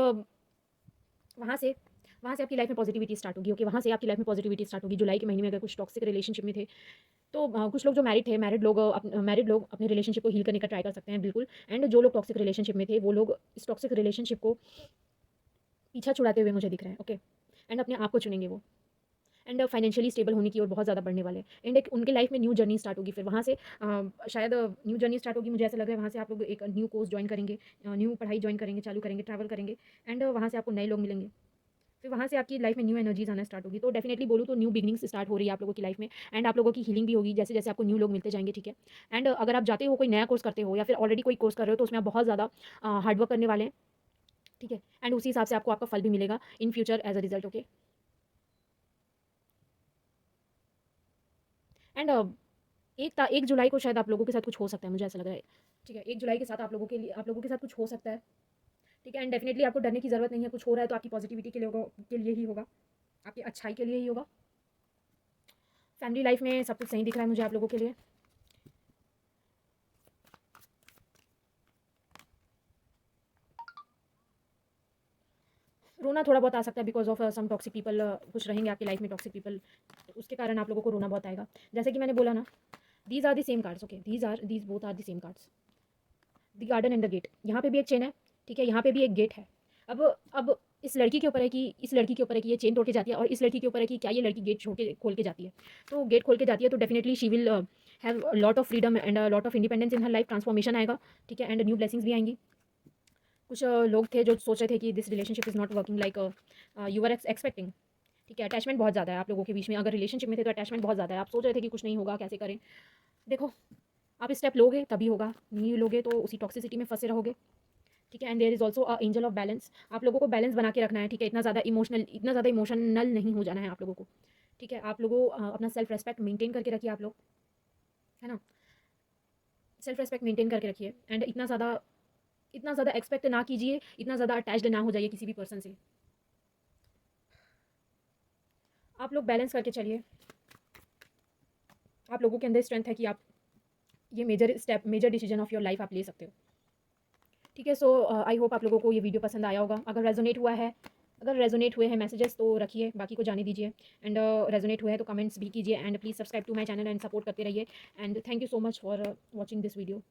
वहाँ से वहाँ से आपकी लाइफ में पॉजिटिविटी स्टार्ट होगी, ओके। वहाँ से आपकी लाइफ में पॉजिटिविटी स्टार्ट होगी। जुलाई के महीने में अगर कुछ टॉक्सिक रिलेशनशिप में थे तो कुछ लोग जो मैरिड थे, मैरिड लोग अपने रिलेशनशिप को हील करने का ट्राई कर सकते हैं, बिल्कुल। एंड जो लोग टॉक्सिक रिलेशनशिप में थे वो लोग इस टॉक्सिक रिलेशनशिप को पीछा छुड़ाते हुए मुझे दिख रहे हैं, ओके। एंड अपने आप को चुनेंगे वो, एंड फाइनेंशियली स्टेबल होने की ओर बहुत ज़्यादा बढ़ने वाले हैं। एंड एक उनके लाइफ में न्यू जर्नी स्टार्ट होगी। फिर वहाँ से शायद न्यू जर्नी स्टार्ट होगी, मुझे ऐसा लग रहा है। वहाँ से आप लोग एक न्यू कोर्स ज्वाइन करेंगे, न्यू पढ़ाई ज्वाइन करेंगे, चालू करेंगे, ट्रैवल करेंगे, एंड वहाँ से आपको नए लोग मिलेंगे। फिर वहाँ से आपकी लाइफ में न्यू एनर्जीज आना स्टार्ट होगी। तो डेफिनेटली बोलूँ तो न्यू बिगनिंग्स स्टार्ट हो रही है आप लोगों की लाइफ में, एंड आप लोगों की हीलिंग भी होगी जैसे जैसे आपको न्यू लोग मिलते जाएंगे, ठीक है। एंड अगर आप जाते हो कोई नया कोर्स करते हो या फिर ऑलरेडी कोई कोर्स कर रहे हो तो उसमें आप बहुत ज़्यादा हार्डवर्क करने वाले हैं, ठीक है। एंड उसी हिसाब से आपको आपका फल भी मिलेगा in future as a result, okay. And 1 जुलाई को शायद आप लोगों के साथ कुछ हो सकता है, मुझे ऐसा लग रहा है, ठीक है। 1 जुलाई के साथ आप लोगों के साथ कुछ हो सकता है, ठीक है। एंड डेफिनेटली आपको डरने की ज़रूरत नहीं है। कुछ हो रहा है तो आपकी पॉजिटिविटी के लिए होगा, के लिए ही होगा, आपकी अच्छाई के लिए ही होगा। फैमिली लाइफ में सब कुछ सही दिख रहा है मुझे आप लोगों के लिए। रोना थोड़ा बहुत आ सकता है because of some toxic people, कुछ रहेंगे आपकी लाइफ में टॉक्सिक पीपल, उसके कारण आप लोगों को रोना बहुत आएगा। जैसे कि मैंने बोला ना, these are the same cards, okay. These both are the same cards, the garden and the gate. यहाँ पे भी एक चेन है, ठीक है, यहाँ पे भी एक गेट है। अब इस लड़की के ऊपर है कि ये चेन तोड़ के जाती है, और इस लड़की के ऊपर है कि क्या ये लड़की गेट छोड़ के खोल के जाती है। तो गेट खोल के जाती है तो definitely she will have lot of freedom and lot of independence in her life. Transformation आएगा, ठीक है, एंड न्यू ब्लेसिंग्स भी आएंगी। कुछ लोग थे जो सोच रहे थे कि this relationship is not working like you are expecting, ठीक है। अटैचमेंट बहुत ज़्यादा है आप लोगों के बीच में। अगर रिलेशनशिप में थे तो अटैचमेंट बहुत ज़्यादा है। आप सोच रहे थे कि कुछ नहीं होगा, कैसे करें। देखो, आप स्टेप लोगे तभी होगा, नहीं लोगे तो उसी टॉक्सिसिटी में फंसे रहोगे, ठीक है। And there is also a angel of balance. आप लोगों को बैलेंस बना के रखना है, ठीक है। इतना ज़्यादा इमोशनल नहीं हो जाना है आप लोगों को, ठीक है। आप लोगों अपना सेल्फ रेस्पेक्ट मेंटेन करके रखिए आप लोग, है ना। सेल्फ रेस्पेक्ट मेंटेन करके रखिए, एंड इतना ज़्यादा इतना ज़्यादा एक्सपेक्ट ना कीजिए, इतना ज़्यादा अटैच्ड ना हो जाइए किसी भी पर्सन से। आप लोग बैलेंस करके चलिए। आप लोगों के अंदर स्ट्रेंथ है कि आप ये major decision of your life आप ले सकते हो। ठीक है, सो आई होप आप लोगों को ये वीडियो पसंद आया होगा। अगर रेजोनेट हुए हैं मैसेजेस तो रखिए, बाकी को जाने दीजिए। एंड रेजोनेट हुए हैं तो कमेंट्स भी कीजिए। And please subscribe to my channel and support करते रहिए। And thank you so much for watching this video.